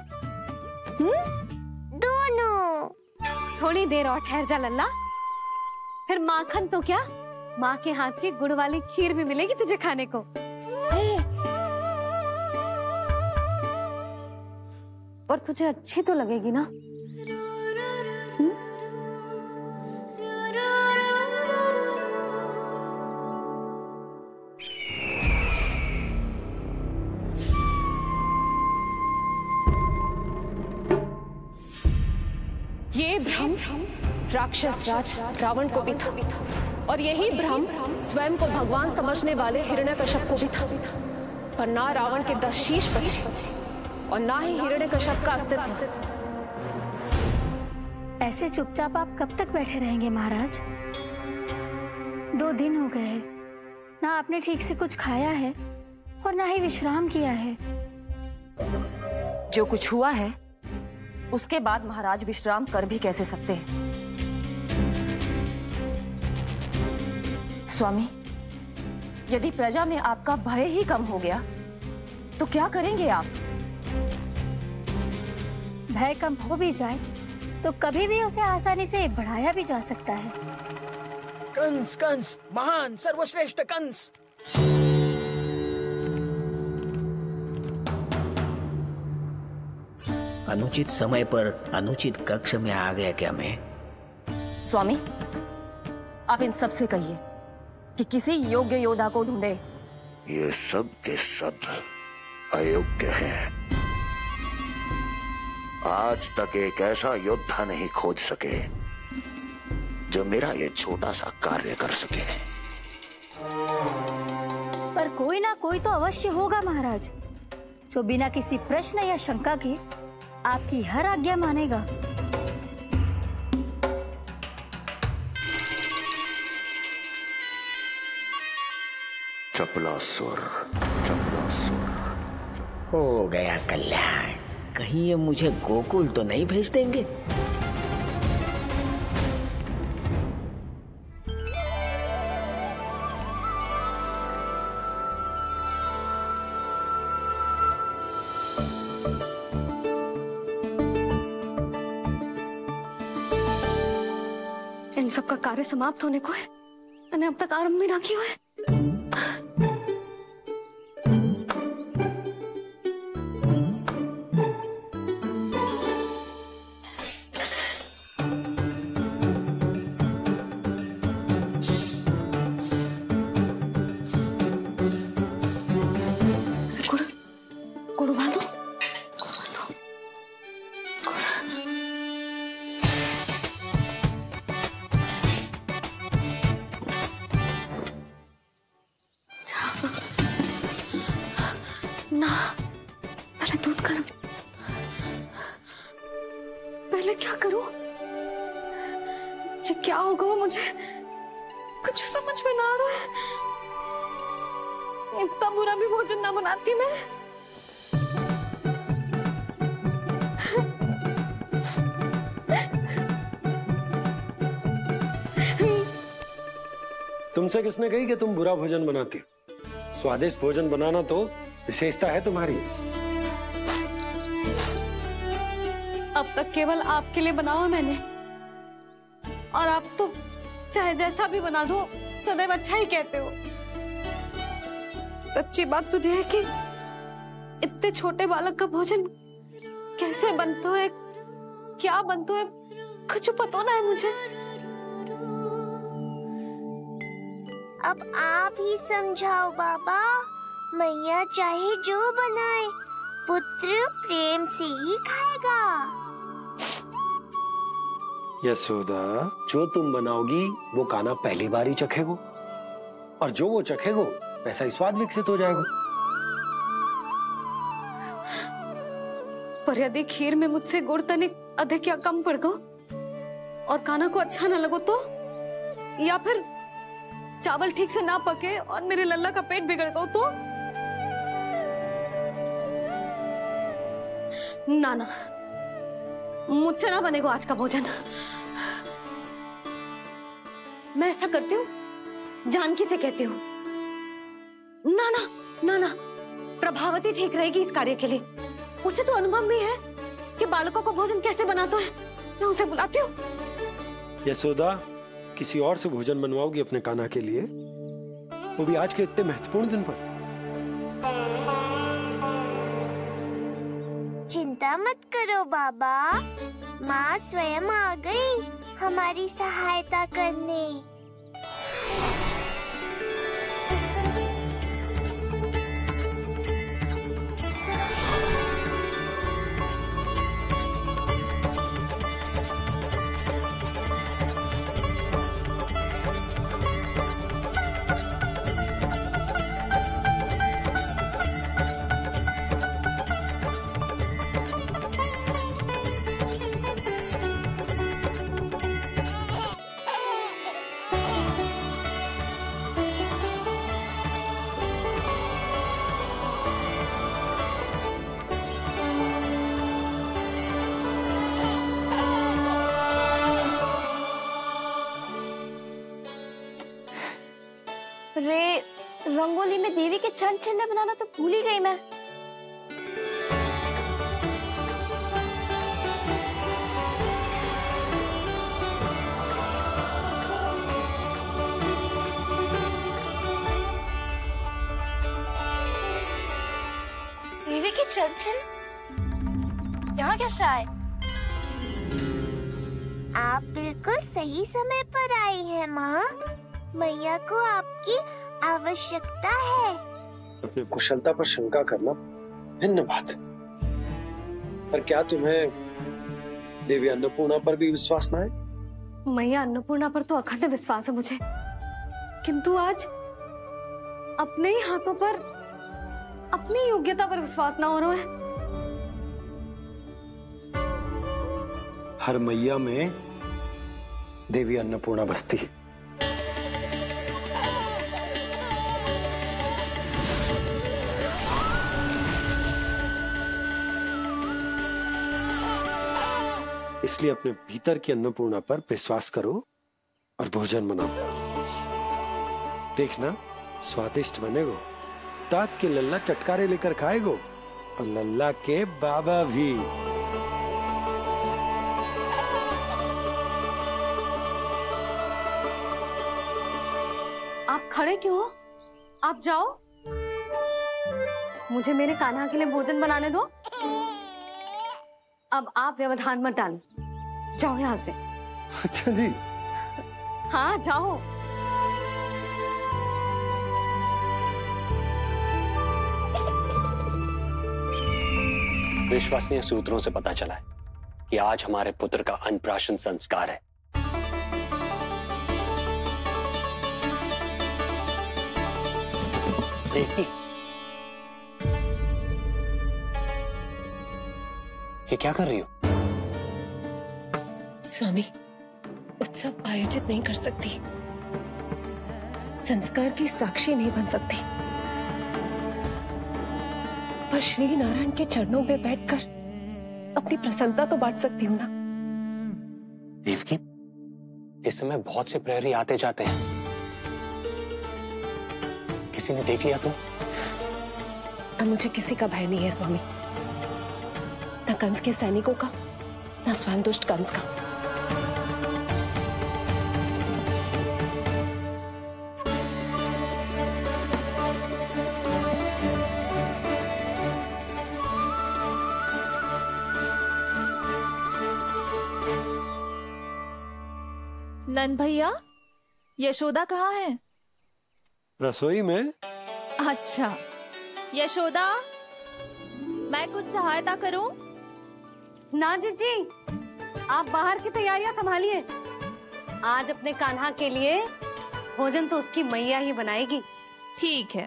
दोनों। थोड़ी देर और ठहर जा लल्ला, फिर माखन तो क्या, माँ के हाथ की गुड़ वाली खीर भी मिलेगी तुझे खाने को। और तुझे अच्छी तो लगेगी ना? ये भ्रम राक्षस राज रावण को भी था, और यही भ्रम स्वयं को भगवान समझने वाले हिरण्यकश्यप को भी था। पर ना रावण के 10 शीश बचे और ना ही हिरण्यकश्यप का अस्तित्व। ऐसे चुपचाप आप कब तक बैठे रहेंगे महाराज? 2 दिन हो गए, ना आपने ठीक से कुछ खाया है और ना ही विश्राम किया है। जो कुछ हुआ है उसके बाद महाराज विश्राम कर भी कैसे सकते हैं? स्वामी, यदि प्रजा में आपका भय ही कम हो गया तो क्या करेंगे आप? भय कम हो भी जाए तो कभी भी उसे आसानी से बढ़ाया भी जा सकता है। कंस कंस, महान सर्वश्रेष्ठ कंस। अनुचित समय पर अनुचित कक्ष में आ गया क्या मैं? स्वामी, आप इन सब से कहिए कि किसी योग्य योद्धा को ढूंढे। ये सब के सब अयोग्य हैं। आज तक एक ऐसा योद्धा नहीं खोज सके जो मेरा ये छोटा सा कार्य कर सके। पर कोई ना कोई तो अवश्य होगा महाराज, जो बिना किसी प्रश्न या शंका के आपकी हर आज्ञा मानेगा। चपलासुर, चपलासुर। हो गया कल्याण। कहीं ये मुझे गोकुल तो नहीं भेज देंगे? इन सब का कार्य समाप्त होने को है, मैंने अब तक आरंभ भी ना किया है। गुड़ उबाल दो। ना, पहले दूध गर्म। पहले क्या करूं? ये क्या होगा वो मुझे कुछ समझ में ना आ रहा है। इतना बुरा भी भोजन ना बनाती मैं। तुमसे किसने कही कि तुम बुरा भोजन बनाती? स्वादिष्ट भोजन बनाना तो विशेषता है तुम्हारी। अब तक केवल आपके लिए बनाओ मैंने, और आप तो चाहे जैसा भी बना दो सदैव अच्छा ही कहते हो। सच्ची बात तुझे है कि इतने छोटे बालक का भोजन कैसे बनता है, क्या बनता है, कुछ पता ना है मुझे। अब आप ही समझाओ बाबा। मैया चाहे जो बनाए, पुत्र प्रेम से ही खाएगा। यशोदा, जो तुम बनाओगी वो कान्हा पहली बार ही चखेगो, और जो वो चखेगो वैसा ही स्वाद विकसित हो जाएगा। पर यदि खीर में मुझसे गुड़ तनिक अधिक या कम पड़ गो और कान्हा को अच्छा न लगो तो, या फिर चावल ठीक से ना पके और मेरे लल्ला का पेट बिगड़ गो तो? ना ना, मुझसे ना बनेगा आज का भोजन। मैं ऐसा करती हूँ, जानकी से कहती हूँ। ना ना ना ना, प्रभावती ठीक रहेगी इस कार्य के लिए। उसे तो अनुभव भी है कि बालकों को भोजन कैसे बनाता है। मैं उसे बुलाती हूँ। यशोदा, किसी और से भोजन बनवाओगी अपने कान्हा के लिए, वो भी आज के इतने महत्वपूर्ण दिन पर? चिंता मत करो बाबा, माँ स्वयं आ गई हमारी सहायता करने। रे, रंगोली में देवी के चरण चिन्ह बनाना तो भूल ही गई मैं। देवी के चरण चिन्ह यहाँ कैसे आए? आप बिल्कुल सही समय पर आई हैं माँ। मैया को आपकी आवश्यकता है। अपनी कुशलता पर शंका करना भिन्न बात, पर क्या तुम्हें देवी अन्नपूर्णा पर भी विश्वास न है? मैया अन्नपूर्णा पर तो अखंड विश्वास है मुझे, किंतु आज अपने ही हाथों पर अपनी योग्यता पर विश्वास ना हो रहा है। हर मैया में देवी अन्नपूर्णा बसती है। इसलिए अपने भीतर की अन्नपूर्णा पर विश्वास करो और भोजन बनाओ। देखना स्वादिष्ट बनेगो, ताक के लल्ला चटकारे लेकर खाएगो और लल्ला के बाबा भी। आप खड़े क्यों हो? आप जाओ, मुझे मेरे कान्हा के लिए भोजन बनाने दो। अब आप व्यवधान मत डालो, जाओ यहाँ से। अच्छा जी। हाँ जाओ। विश्वसनीय सूत्रों से पता चला है कि आज हमारे पुत्र का अन्नप्राशन संस्कार है। देवकी, ये क्या कर रही हो? स्वामी, उत्सव आयोजित नहीं कर सकती, संस्कार की साक्षी नहीं बन सकती, पर श्री नारायण के चरणों में बैठकर अपनी प्रसन्नता तो बांट सकती हूँ ना। देवकी, इस समय बहुत से प्रहरी आते जाते हैं, किसी ने देख लिया तो? अब मुझे किसी का भय नहीं है स्वामी, न कंस के सैनिकों का, न स्वयं दुष्ट कंस का। नंद भैया, यशोदा कहाँ है? रसोई में। अच्छा, यशोदा, मैं कुछ सहायता करूं? ना जीजी, आप बाहर की तैयारियां संभालिए। आज अपने कान्हा के लिए भोजन तो उसकी मैया ही बनाएगी। ठीक है।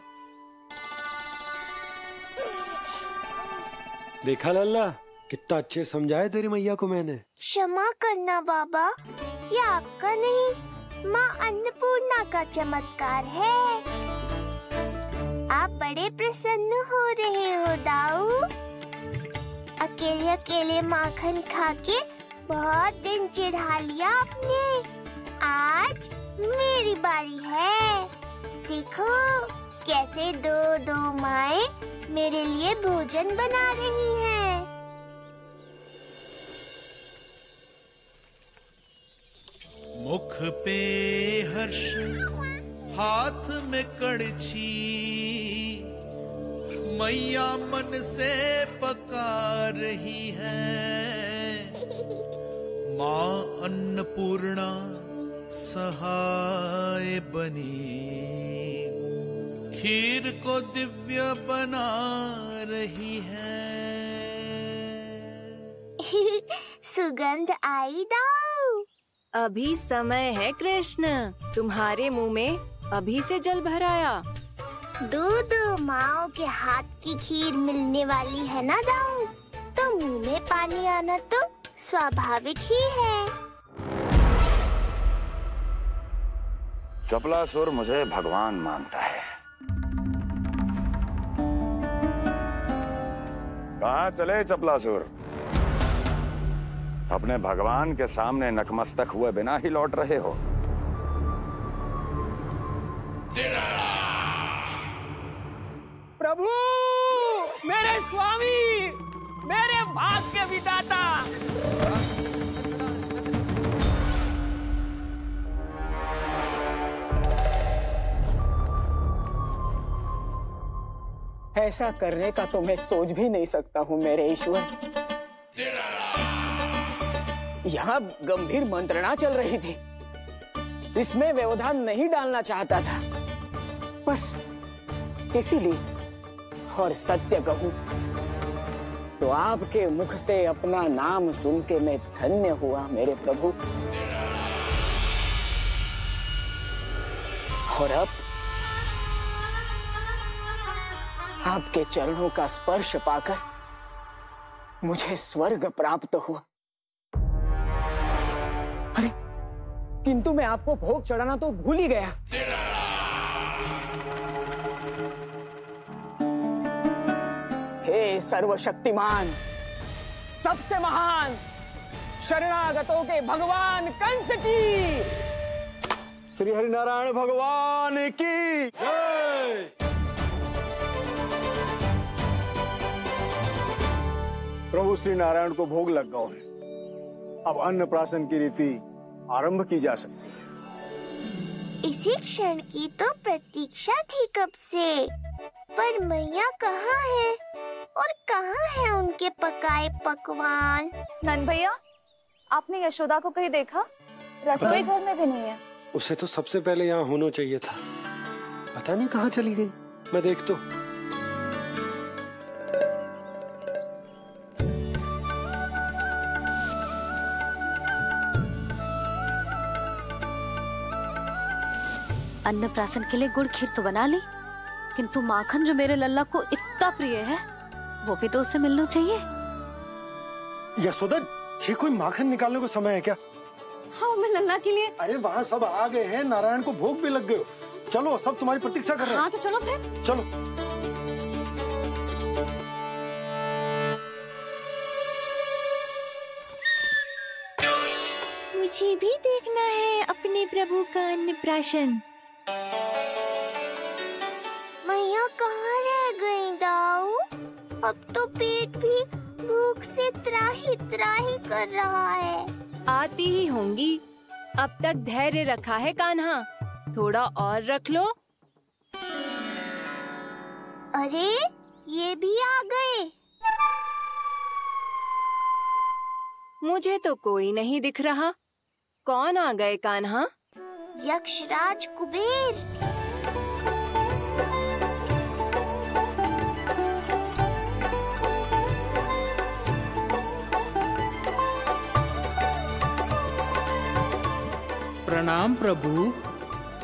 देखा लल्ला, कितना अच्छे समझाया तेरी मैया को मैंने। क्षमा करना बाबा, ये आपका नहीं, माँ अन्नपूर्णा का चमत्कार है। आप बड़े प्रसन्न हो रहे हो दाऊ। अकेले अकेले माखन खा के बहुत दिन चिढ़ा लिया आपने। आज मेरी बारी है। देखो कैसे दो दो माएं मेरे लिए भोजन बना रही हैं। मुख पे हर्ष, हाथ में कड़छी, मैया मन से पका रही है। माँ अन्नपूर्णा सहाय बनी, खीर को दिव्य बना रही है। सुगंध आई दाऊ। अभी समय है कृष्ण, तुम्हारे मुंह में अभी से जल भर आया। दो माओ के हाथ की खीर मिलने वाली है ना दाऊ, तो मुंह में पानी आना तो स्वाभाविक ही है। चपलासुर मुझे भगवान मानता है। कहाँ चले चपलासुर? अपने भगवान के सामने नतमस्तक हुए बिना ही लौट रहे हो। प्रभु, मेरे स्वामी, मेरे भाग्य विधाता। ऐसा करने का तो मैं सोच भी नहीं सकता हूँ मेरे ईश्वर। यहाँ गंभीर मंत्रणा चल रही थी, इसमें व्यवधान नहीं डालना चाहता था, बस इसीलिए। और सत्य कहूं तो आपके मुख से अपना नाम सुन के मैं धन्य हुआ मेरे प्रभु। और अब आपके चरणों का स्पर्श पाकर मुझे स्वर्ग प्राप्त हुआ। अरे किंतु मैं आपको भोग चढ़ाना तो भूल ही गया। हे सर्वशक्तिमान, सबसे महान, शरणागतों के भगवान कंस की, श्री हरिनारायण भगवान की जय। प्रभु श्री नारायण को भोग लग गया है, अब अन्नप्राशन की रीति आरंभ की जा सकती है। इसी क्षण की तो प्रतीक्षा थी कब से, पर मैया कहाँ है और कहाँ है उनके पकाए पकवान? नंद भैया, आपने यशोदा को कहीं देखा? रसोई घर में भी नहीं है। उसे तो सबसे पहले यहाँ होना चाहिए था, पता नहीं कहाँ चली गई। मैं देख तो। अन्नप्राशन के लिए गुड़ खीर तो बना ली, किंतु माखन जो मेरे लल्ला को इतना प्रिय है वो भी तो उसे मिलना चाहिए। यशोदा जी, कोई माखन निकालने को समय है क्या? हाँ, मैं लल्ला के लिए। अरे वहाँ सब आ गए हैं, नारायण को भोग भी लग गए हो। चलो, सब तुम्हारी प्रतीक्षा कर रहे हैं। हाँ तो चलो फिर। चलो। मुझे भी देखना है अपने प्रभु का अन्नप्राशन। मैया कहाँ रह गई दाऊ? अब तो पेट भी भूख से त्राही त्राही कर रहा है। आती ही होंगी, अब तक धैर्य रखा है कान्हा, थोड़ा और रख लो। अरे ये भी आ गए। मुझे तो कोई नहीं दिख रहा, कौन आ गए कान्हा? यक्षराज कुबेर। प्रणाम प्रभु।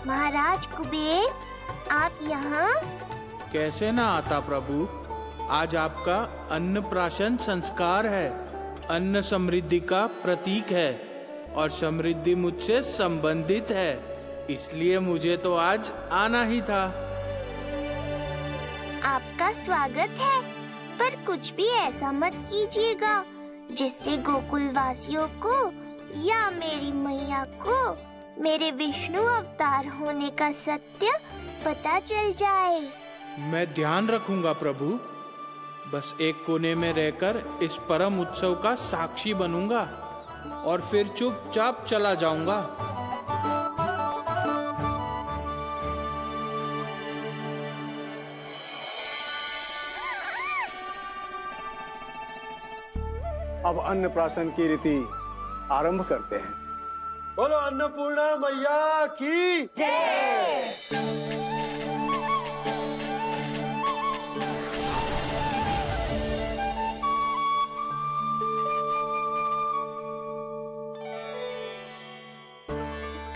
महाराज कुबेर, आप यहाँ? कैसे ना आता प्रभु, आज आपका अन्नप्राशन संस्कार है। अन्न समृद्धि का प्रतीक है और समृद्धि मुझसे संबंधित है, इसलिए मुझे तो आज आना ही था। आपका स्वागत है, पर कुछ भी ऐसा मत कीजिएगा जिससे गोकुल वासियों को या मेरी मैया को मेरे विष्णु अवतार होने का सत्य पता चल जाए। मैं ध्यान रखूंगा प्रभु, बस एक कोने में रहकर इस परम उत्सव का साक्षी बनूंगा और फिर चुपचाप चला जाऊंगा। अब अन्नप्राशन की रीति आरंभ करते हैं। बोलो अन्नपूर्णा मैया की जय।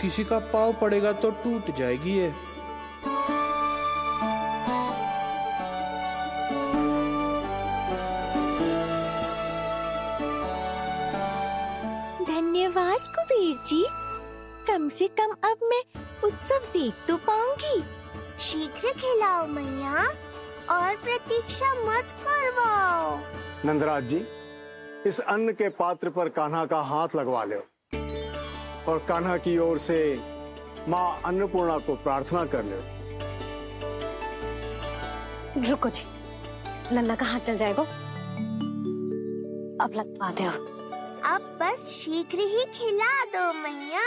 किसी का पाँव पड़ेगा तो टूट जाएगी ये। धन्यवाद कुबेर जी, कम से कम अब मैं उत्सव देख तो पाऊंगी। शीघ्र खिलाओ मैया और प्रतीक्षा मत करवाओ। नंदराज जी, इस अन्न के पात्र पर कान्हा का हाथ लगवा लो और कान्हा की ओर से माँ अन्नपूर्णा को प्रार्थना कर लो। रुको जी, लल्ला का हाथ चल जाएगा, अब लगवा दो। अब बस शीघ्र ही खिला दो मैया।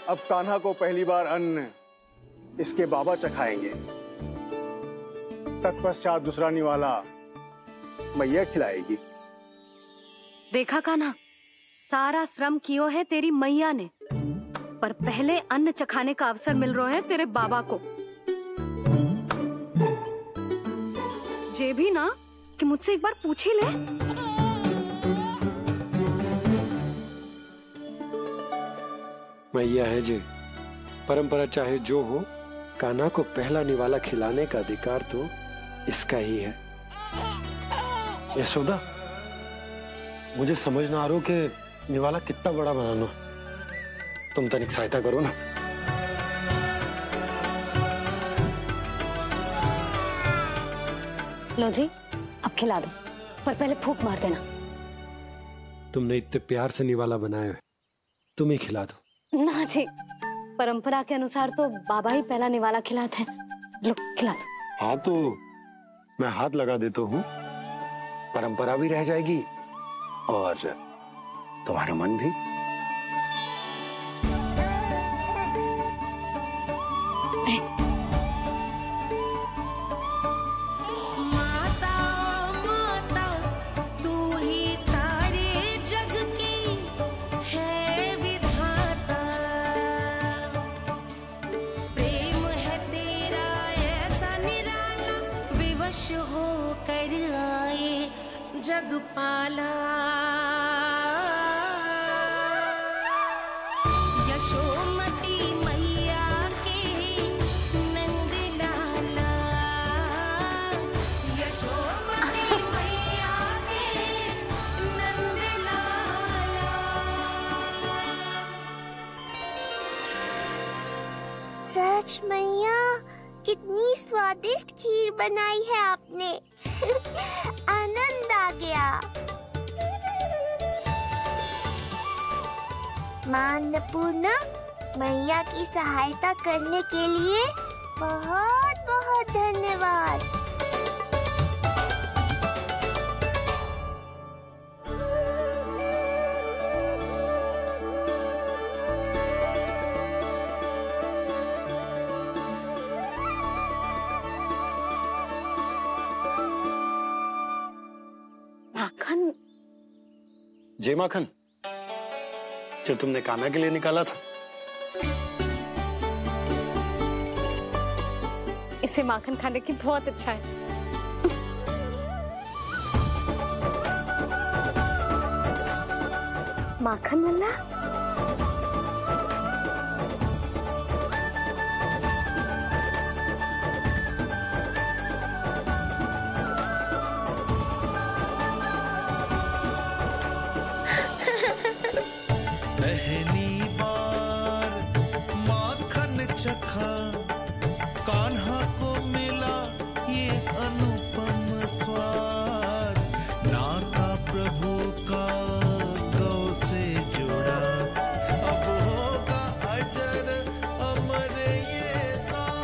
अब कान्हा को पहली बार अन्न इसके बाबा चखाएंगे, तत्पश्चात दूसरा निवाला मैया खिलाएगी। देखा कान्हा, सारा श्रम कियो है तेरी मैया ने, पर पहले अन्न चखाने का अवसर मिल रहा है तेरे बाबा को। जे भी ना कि मुझसे एक बार पूछ ही ले। मैया है जी, परंपरा चाहे जो हो, कान्हा को पहला निवाला खिलाने का अधिकार तो इसका ही है। यशोदा, मुझे समझ ना आ रहा कि निवाला कितना बड़ा बनाना, तुम तनिक सहायता करो ना। लो जी, अब खिला दो, पर पहले फूंक मार देना। तुमने इतने प्यार से निवाला बनाया है, तुम ही खिला दो। ना जी, परंपरा के अनुसार तो बाबा ही पहला निवाला खिलाते हैं। लो खिला दो। हाँ तो मैं हाथ लगा देता हूँ, परंपरा भी रह जाएगी और तुम्हारा मन भी। जगपाला यशोमती मैया के नंद लाला, यशोमती मैया के नंद लाला। सच मैया, कितनी स्वादिष्ट खीर बनाई है आपने। आनंद आ गया। मां अन्नपूर्णा, मैया की सहायता करने के लिए बहुत बहुत धन्यवाद। जय माखन, जो तुमने कान्हा के लिए निकाला था। इसे माखन खाने की बहुत अच्छा है। माखन लल्ला, पहली बार माखन चखा, कान्हा को मिला ये अनुपम स्वाद। नाता प्रभु का गौ से जुड़ा, अब होगा अजर अमर ये साथ।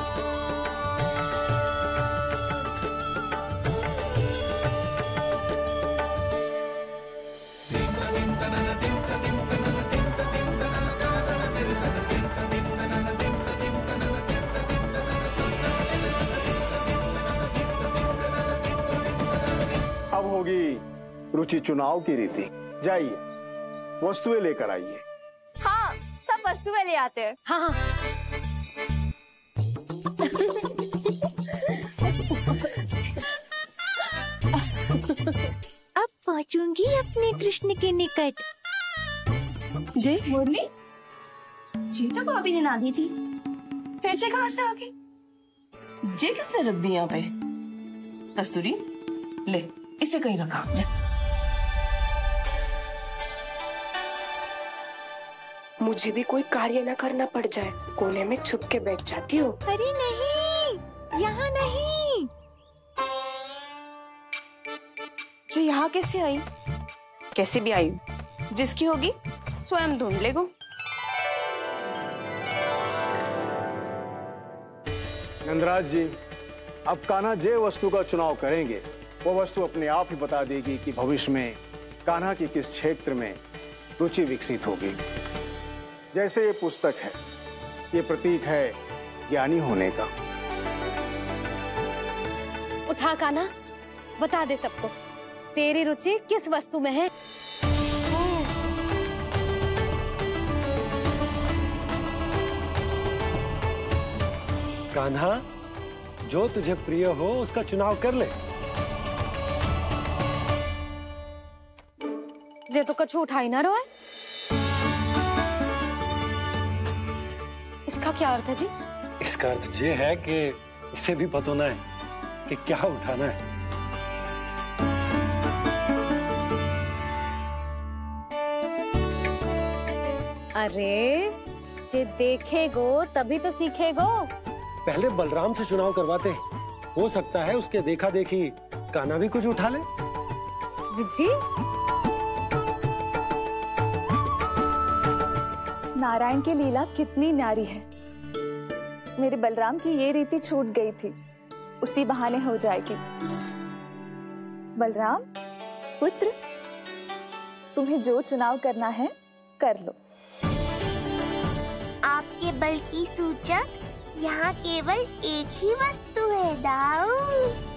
अब होगी रुचि चुनाव की रीति। जाइए, वस्तुएं लेकर आइए। हाँ, सब वस्तुएं ले आते हैं। हाँ हाँ। अब पहुंचूंगी अपने कृष्ण के निकट। जय मुरली, जी तो भाभी ने ना दी थी, फिर से कहाँ से आ गई? जे किसने रख दी यहाँ पे? कस्तूरी, ले इसे कहीं रखा जा। मुझे भी कोई कार्य न करना पड़ जाए, कोने में छुप के बैठ जाती हो। अरे नहीं, यहाँ नहीं। जो यहाँ कैसे आई? कैसे भी आई, जिसकी होगी स्वयं ढूंढ लेगो। नंदराज जी, अब कान्हा जे वस्तु का चुनाव करेंगे, वो वस्तु अपने आप ही बता देगी कि भविष्य में कान्हा की किस क्षेत्र में रुचि विकसित होगी। जैसे ये पुस्तक है, ये प्रतीक है ज्ञानी होने का। उठा कान्हा, बता दे सबको तेरी रुचि किस वस्तु में है। कान्हा, जो तुझे प्रिय हो उसका चुनाव कर ले। जे तो कछु उठाई ना रहा है। इसका क्या अर्थ है जी? इसका अर्थ ये है कि इसे भी पता ना है कि क्या उठाना है। अरे जे देखेगो तभी तो सीखेगो। पहले बलराम से चुनाव करवाते हैं, हो सकता है उसके देखा देखी कान्हा भी कुछ उठा ले। जिज्जी, नारायण की लीला कितनी न्यारी है। मेरे बलराम की ये रीति छूट गई थी, उसी बहाने हो जाएगी। बलराम पुत्र, तुम्हें जो चुनाव करना है कर लो। आपके बल की सूचक यहाँ केवल एक ही वस्तु है, दाऊ।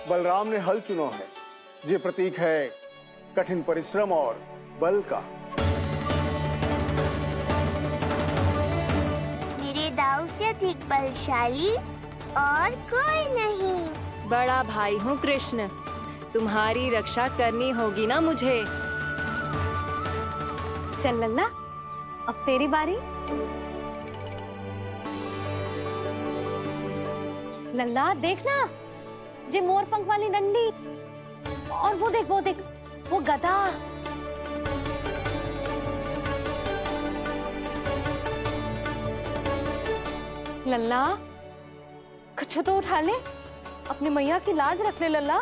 बलराम ने हल चुना है, ये प्रतीक है कठिन परिश्रम और बल का। मेरे दाऊ से अधिक बलशाली और कोई नहीं। बड़ा भाई हूँ कृष्ण, तुम्हारी रक्षा करनी होगी ना मुझे। चल लल्ला, अब तेरी बारी। लल्ला देखना, जे मोर पंख वाली डंडी, और वो देख वो गधा। लल्ला कुछ तो उठा ले, अपनी मैया की लाज रख ले लल्ला।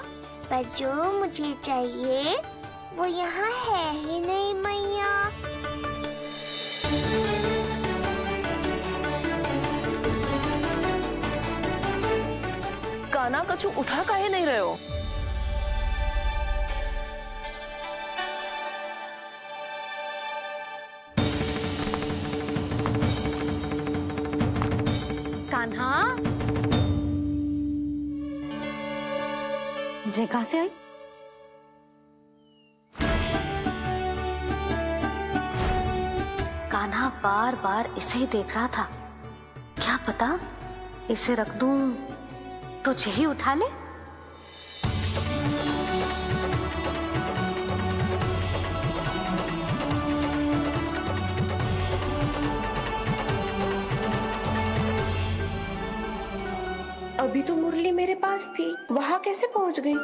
पर जो मुझे चाहिए वो यहाँ है ही नहीं मैया। कान्हा कछु उठा काहे नहीं रहे हो? कान्हा, जय कहाँ से आई? कान्हा बार बार इसे ही देख रहा था। क्या पता इसे रख दूं तो जय ही उठा ले। अभी तो मुरली मेरे पास थी, वहां कैसे पहुंच गई?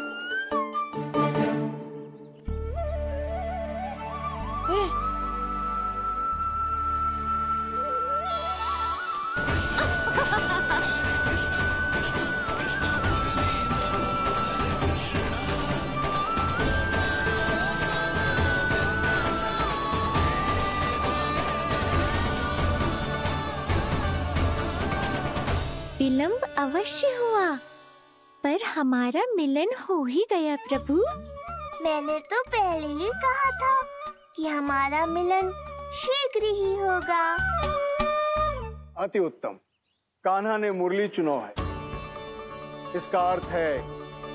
विलंब अवश्य हुआ, पर हमारा मिलन हो ही गया प्रभु। मैंने तो पहले ही कहा था कि हमारा मिलन शीघ्र ही होगा। अति उत्तम। कान्हा ने मुरली चुना है, इसका अर्थ है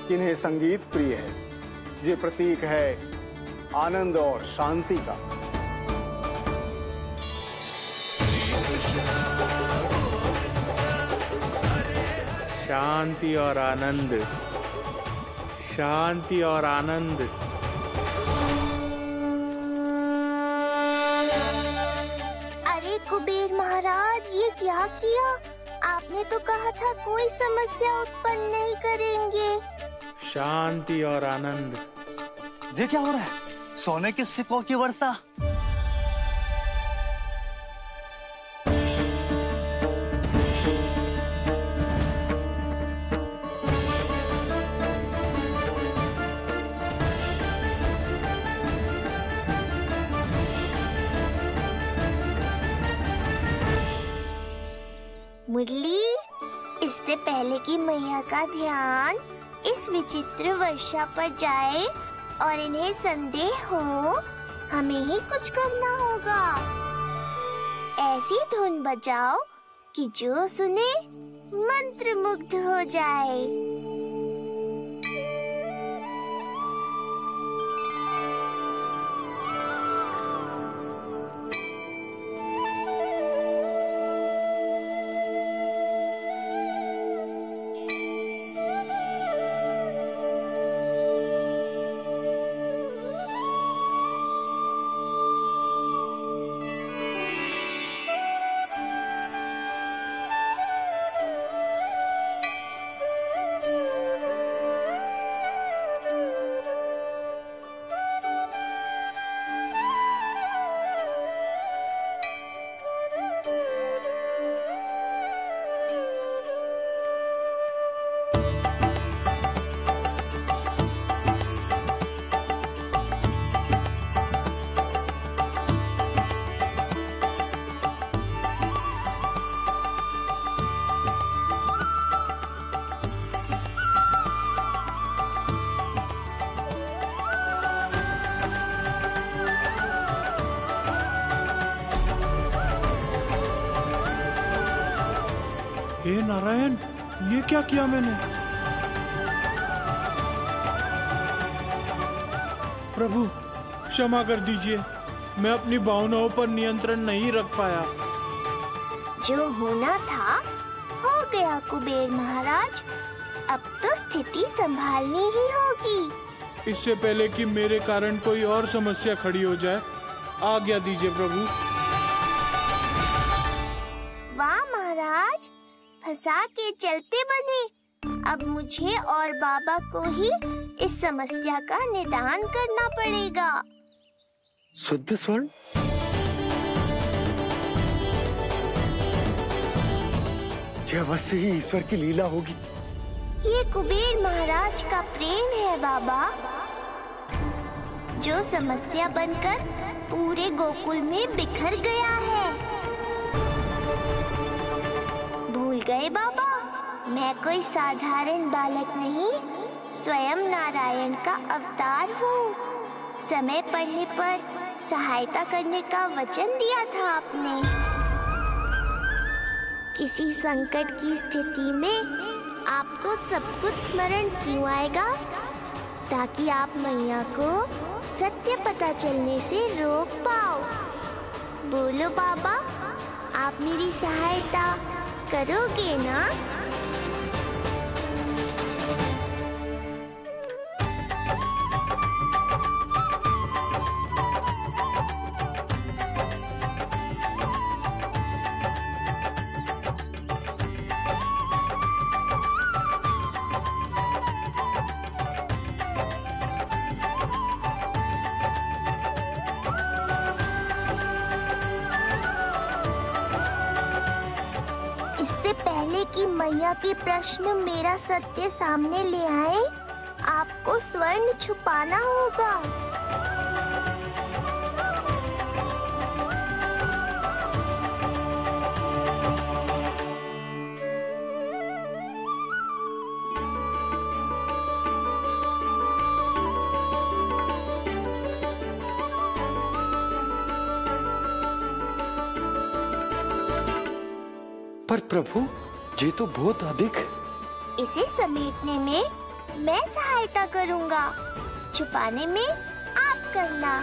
कि इन्हें संगीत प्रिय है। ये प्रतीक है आनंद और शांति का। शांति और आनंद, शांति और आनंद। अरे कुबेर महाराज, ये क्या किया? आपने तो कहा था कोई समस्या उत्पन्न नहीं करेंगे। शांति और आनंद। ये क्या हो रहा है? सोने के सिक्कों की वर्षा। मुरली, इससे पहले कि मैया का ध्यान इस विचित्र वर्षा पर जाए और इन्हें संदेह हो, हमें ही कुछ करना होगा। ऐसी धुन बजाओ कि जो सुने मंत्र मुग्ध हो जाए। हे नारायण, ये क्या किया मैंने? प्रभु क्षमा कर दीजिए, मैं अपनी भावनाओं पर नियंत्रण नहीं रख पाया। जो होना था हो गया कुबेर महाराज। अब तो स्थिति संभालनी ही होगी। इससे पहले कि मेरे कारण कोई और समस्या खड़ी हो जाए, आज्ञा दीजिए प्रभु। वाह महाराज, फंसा के चलते बने। अब मुझे और बाबा को ही इस समस्या का निदान करना पड़ेगा। शुद्ध स्वर्ण? यह अवश्य ही ईश्वर की लीला होगी। ये कुबेर महाराज का प्रेम है बाबा, जो समस्या बनकर पूरे गोकुल में बिखर गया है। भूल गए बाबा, मैं कोई साधारण बालक नहीं, स्वयं नारायण का अवतार हूँ। समय पड़ने पर सहायता करने का वचन दिया था आपने। किसी संकट की स्थिति में आपको सब कुछ स्मरण क्यों आएगा? ताकि आप मैया को सत्य पता चलने से रोक पाओ। बोलो बाबा, आप मेरी सहायता करोगे ना? कि मैया के प्रश्न मेरा सत्य सामने ले आए, आपको स्वर्ण छुपाना होगा। पर प्रभु, ये तो बहुत अधिक। इसे समेटने में मैं सहायता करूंगा, छुपाने में आप करना।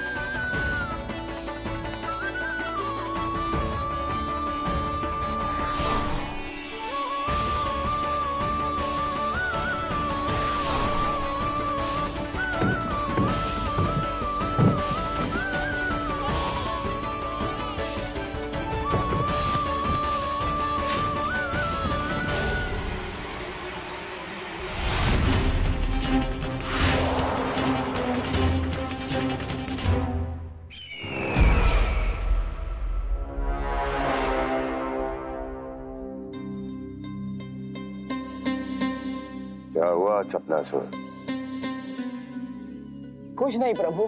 क्या हुआ चपलासुर? कुछ नहीं प्रभु,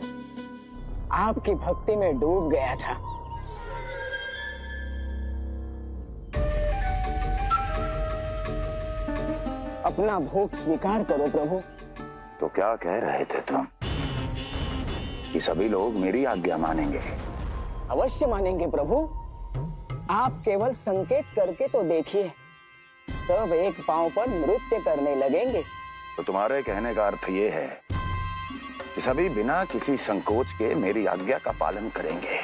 आपकी भक्ति में डूब गया था। अपना भोग स्वीकार करो प्रभु। तो क्या कह रहे थे तुम कि सभी लोग मेरी आज्ञा मानेंगे? अवश्य मानेंगे प्रभु। आप केवल संकेत करके तो देखिए, सब एक पांव पर नृत्य करने लगेंगे। तो तुम्हारे कहने का अर्थ ये है कि सभी बिना किसी संकोच के मेरी आज्ञा का पालन करेंगे?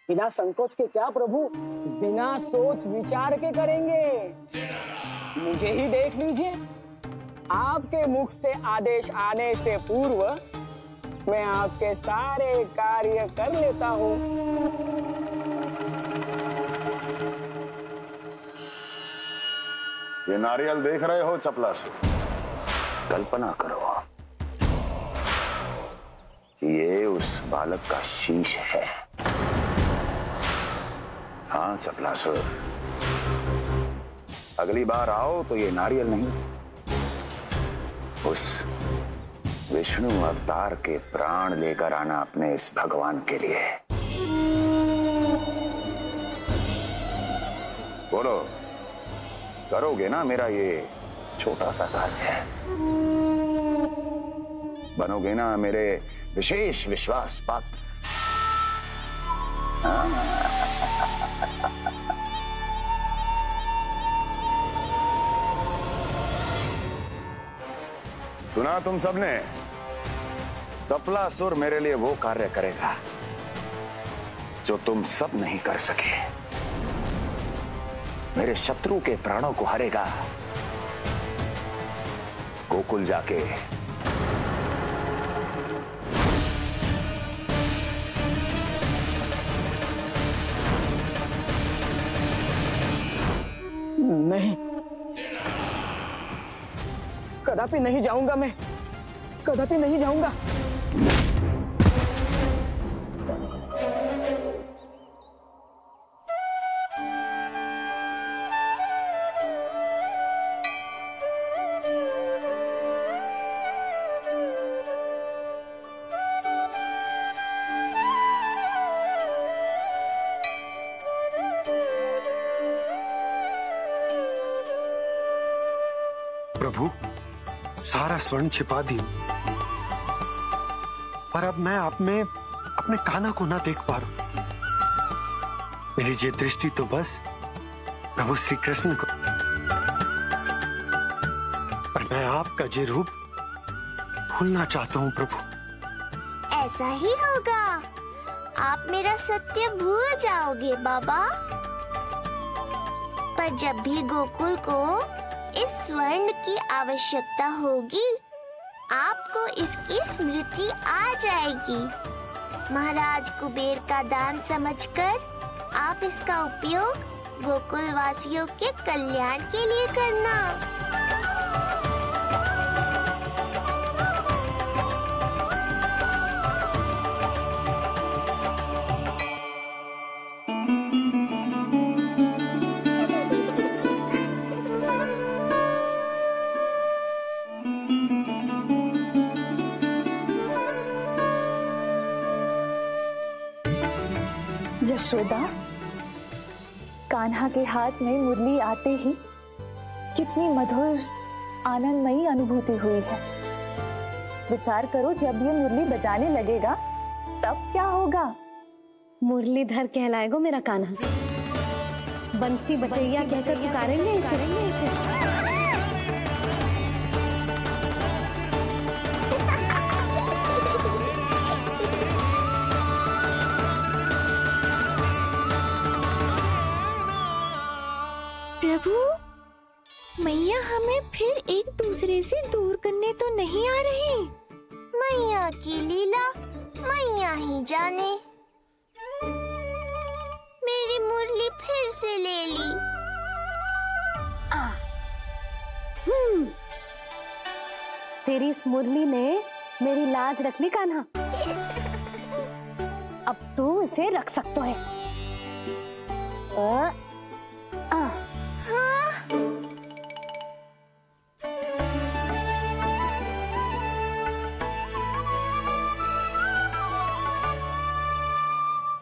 बिना संकोच के क्या प्रभु, बिना सोच विचार के करेंगे। मुझे ही देख लीजिए, आपके मुख से आदेश आने से पूर्व मैं आपके सारे कार्य कर लेता हूँ। ये नारियल देख रहे हो चपलासुर? कल्पना करो कि ये उस बालक का शीश है। हाँ चपलासुर, अगली बार आओ तो ये नारियल नहीं, उस विष्णु अवतार के प्राण लेकर आना अपने इस भगवान के लिए। बोलो, करोगे ना मेरा ये छोटा सा कार्य? बनोगे ना मेरे विशेष विश्वास पात्र? सुना तुम सबने? चपलासुर मेरे लिए वो कार्य करेगा जो तुम सब नहीं कर सके। मेरे शत्रु के प्राणों को हरेगा। गोकुल जाके नहीं, कदापि नहीं जाऊंगा मैं, कदापि नहीं जाऊंगा। प्रभु, सारा स्वर्ण छिपा दी, पर अब मैं आप में अपने कान्हा को ना देख पा रहा हूं। मेरी ये दृष्टि तो बस प्रभु श्री कृष्ण को, पर मैं आपका ये रूप भूलना चाहता हूँ प्रभु। ऐसा ही होगा, आप मेरा सत्य भूल जाओगे बाबा। पर जब भी गोकुल को इस स्वर्ण की आवश्यकता होगी, आपको इसकी स्मृति आ जाएगी। महाराज कुबेर का दान समझकर आप इसका उपयोग गोकुल वासियों के कल्याण के लिए करना। यशोदा, कान्हा के हाथ में मुरली आते ही कितनी मधुर आनंदमयी अनुभूति हुई है। विचार करो, जब ये मुरली बजाने लगेगा तब क्या होगा? मुरलीधर कहलाएगा मेरा कान्हा। बंसी बजैया कहकर पुकारेंगे इसे। प्रभु, मैया हमें फिर एक दूसरे से दूर करने तो नहीं आ रही? मैया की लीला मैया ही जाने। मेरी मुरली फिर से ले ली। तेरी इस मुरली ने मेरी लाज रख ली कान्हा। अब तू इसे रख सकता है।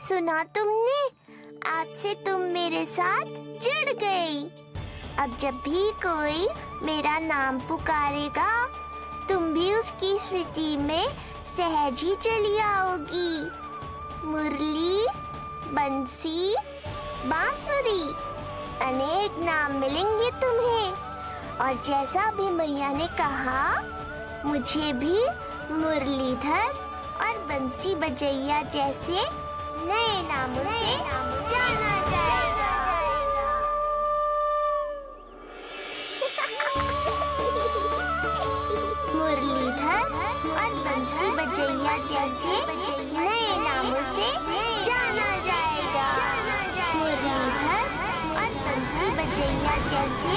सुना तुमने? आज से तुम मेरे साथ जुड़ गई। अब जब भी कोई मेरा नाम पुकारेगा, तुम भी उसकी स्मृति में सहज ही चली आओगी। मुरली, बंसी, बांसुरी, अनेक नाम मिलेंगे तुम्हें। और जैसा भी मैया ने कहा, मुझे भी मुरलीधर और बंसी बजैया जैसे नए नामों से जाना जाएगा। मुरलीधर और बंसी बजैया जैसे नए नामों से जाना जाएगा। मुरलीधर और बंसी बजैया जैसे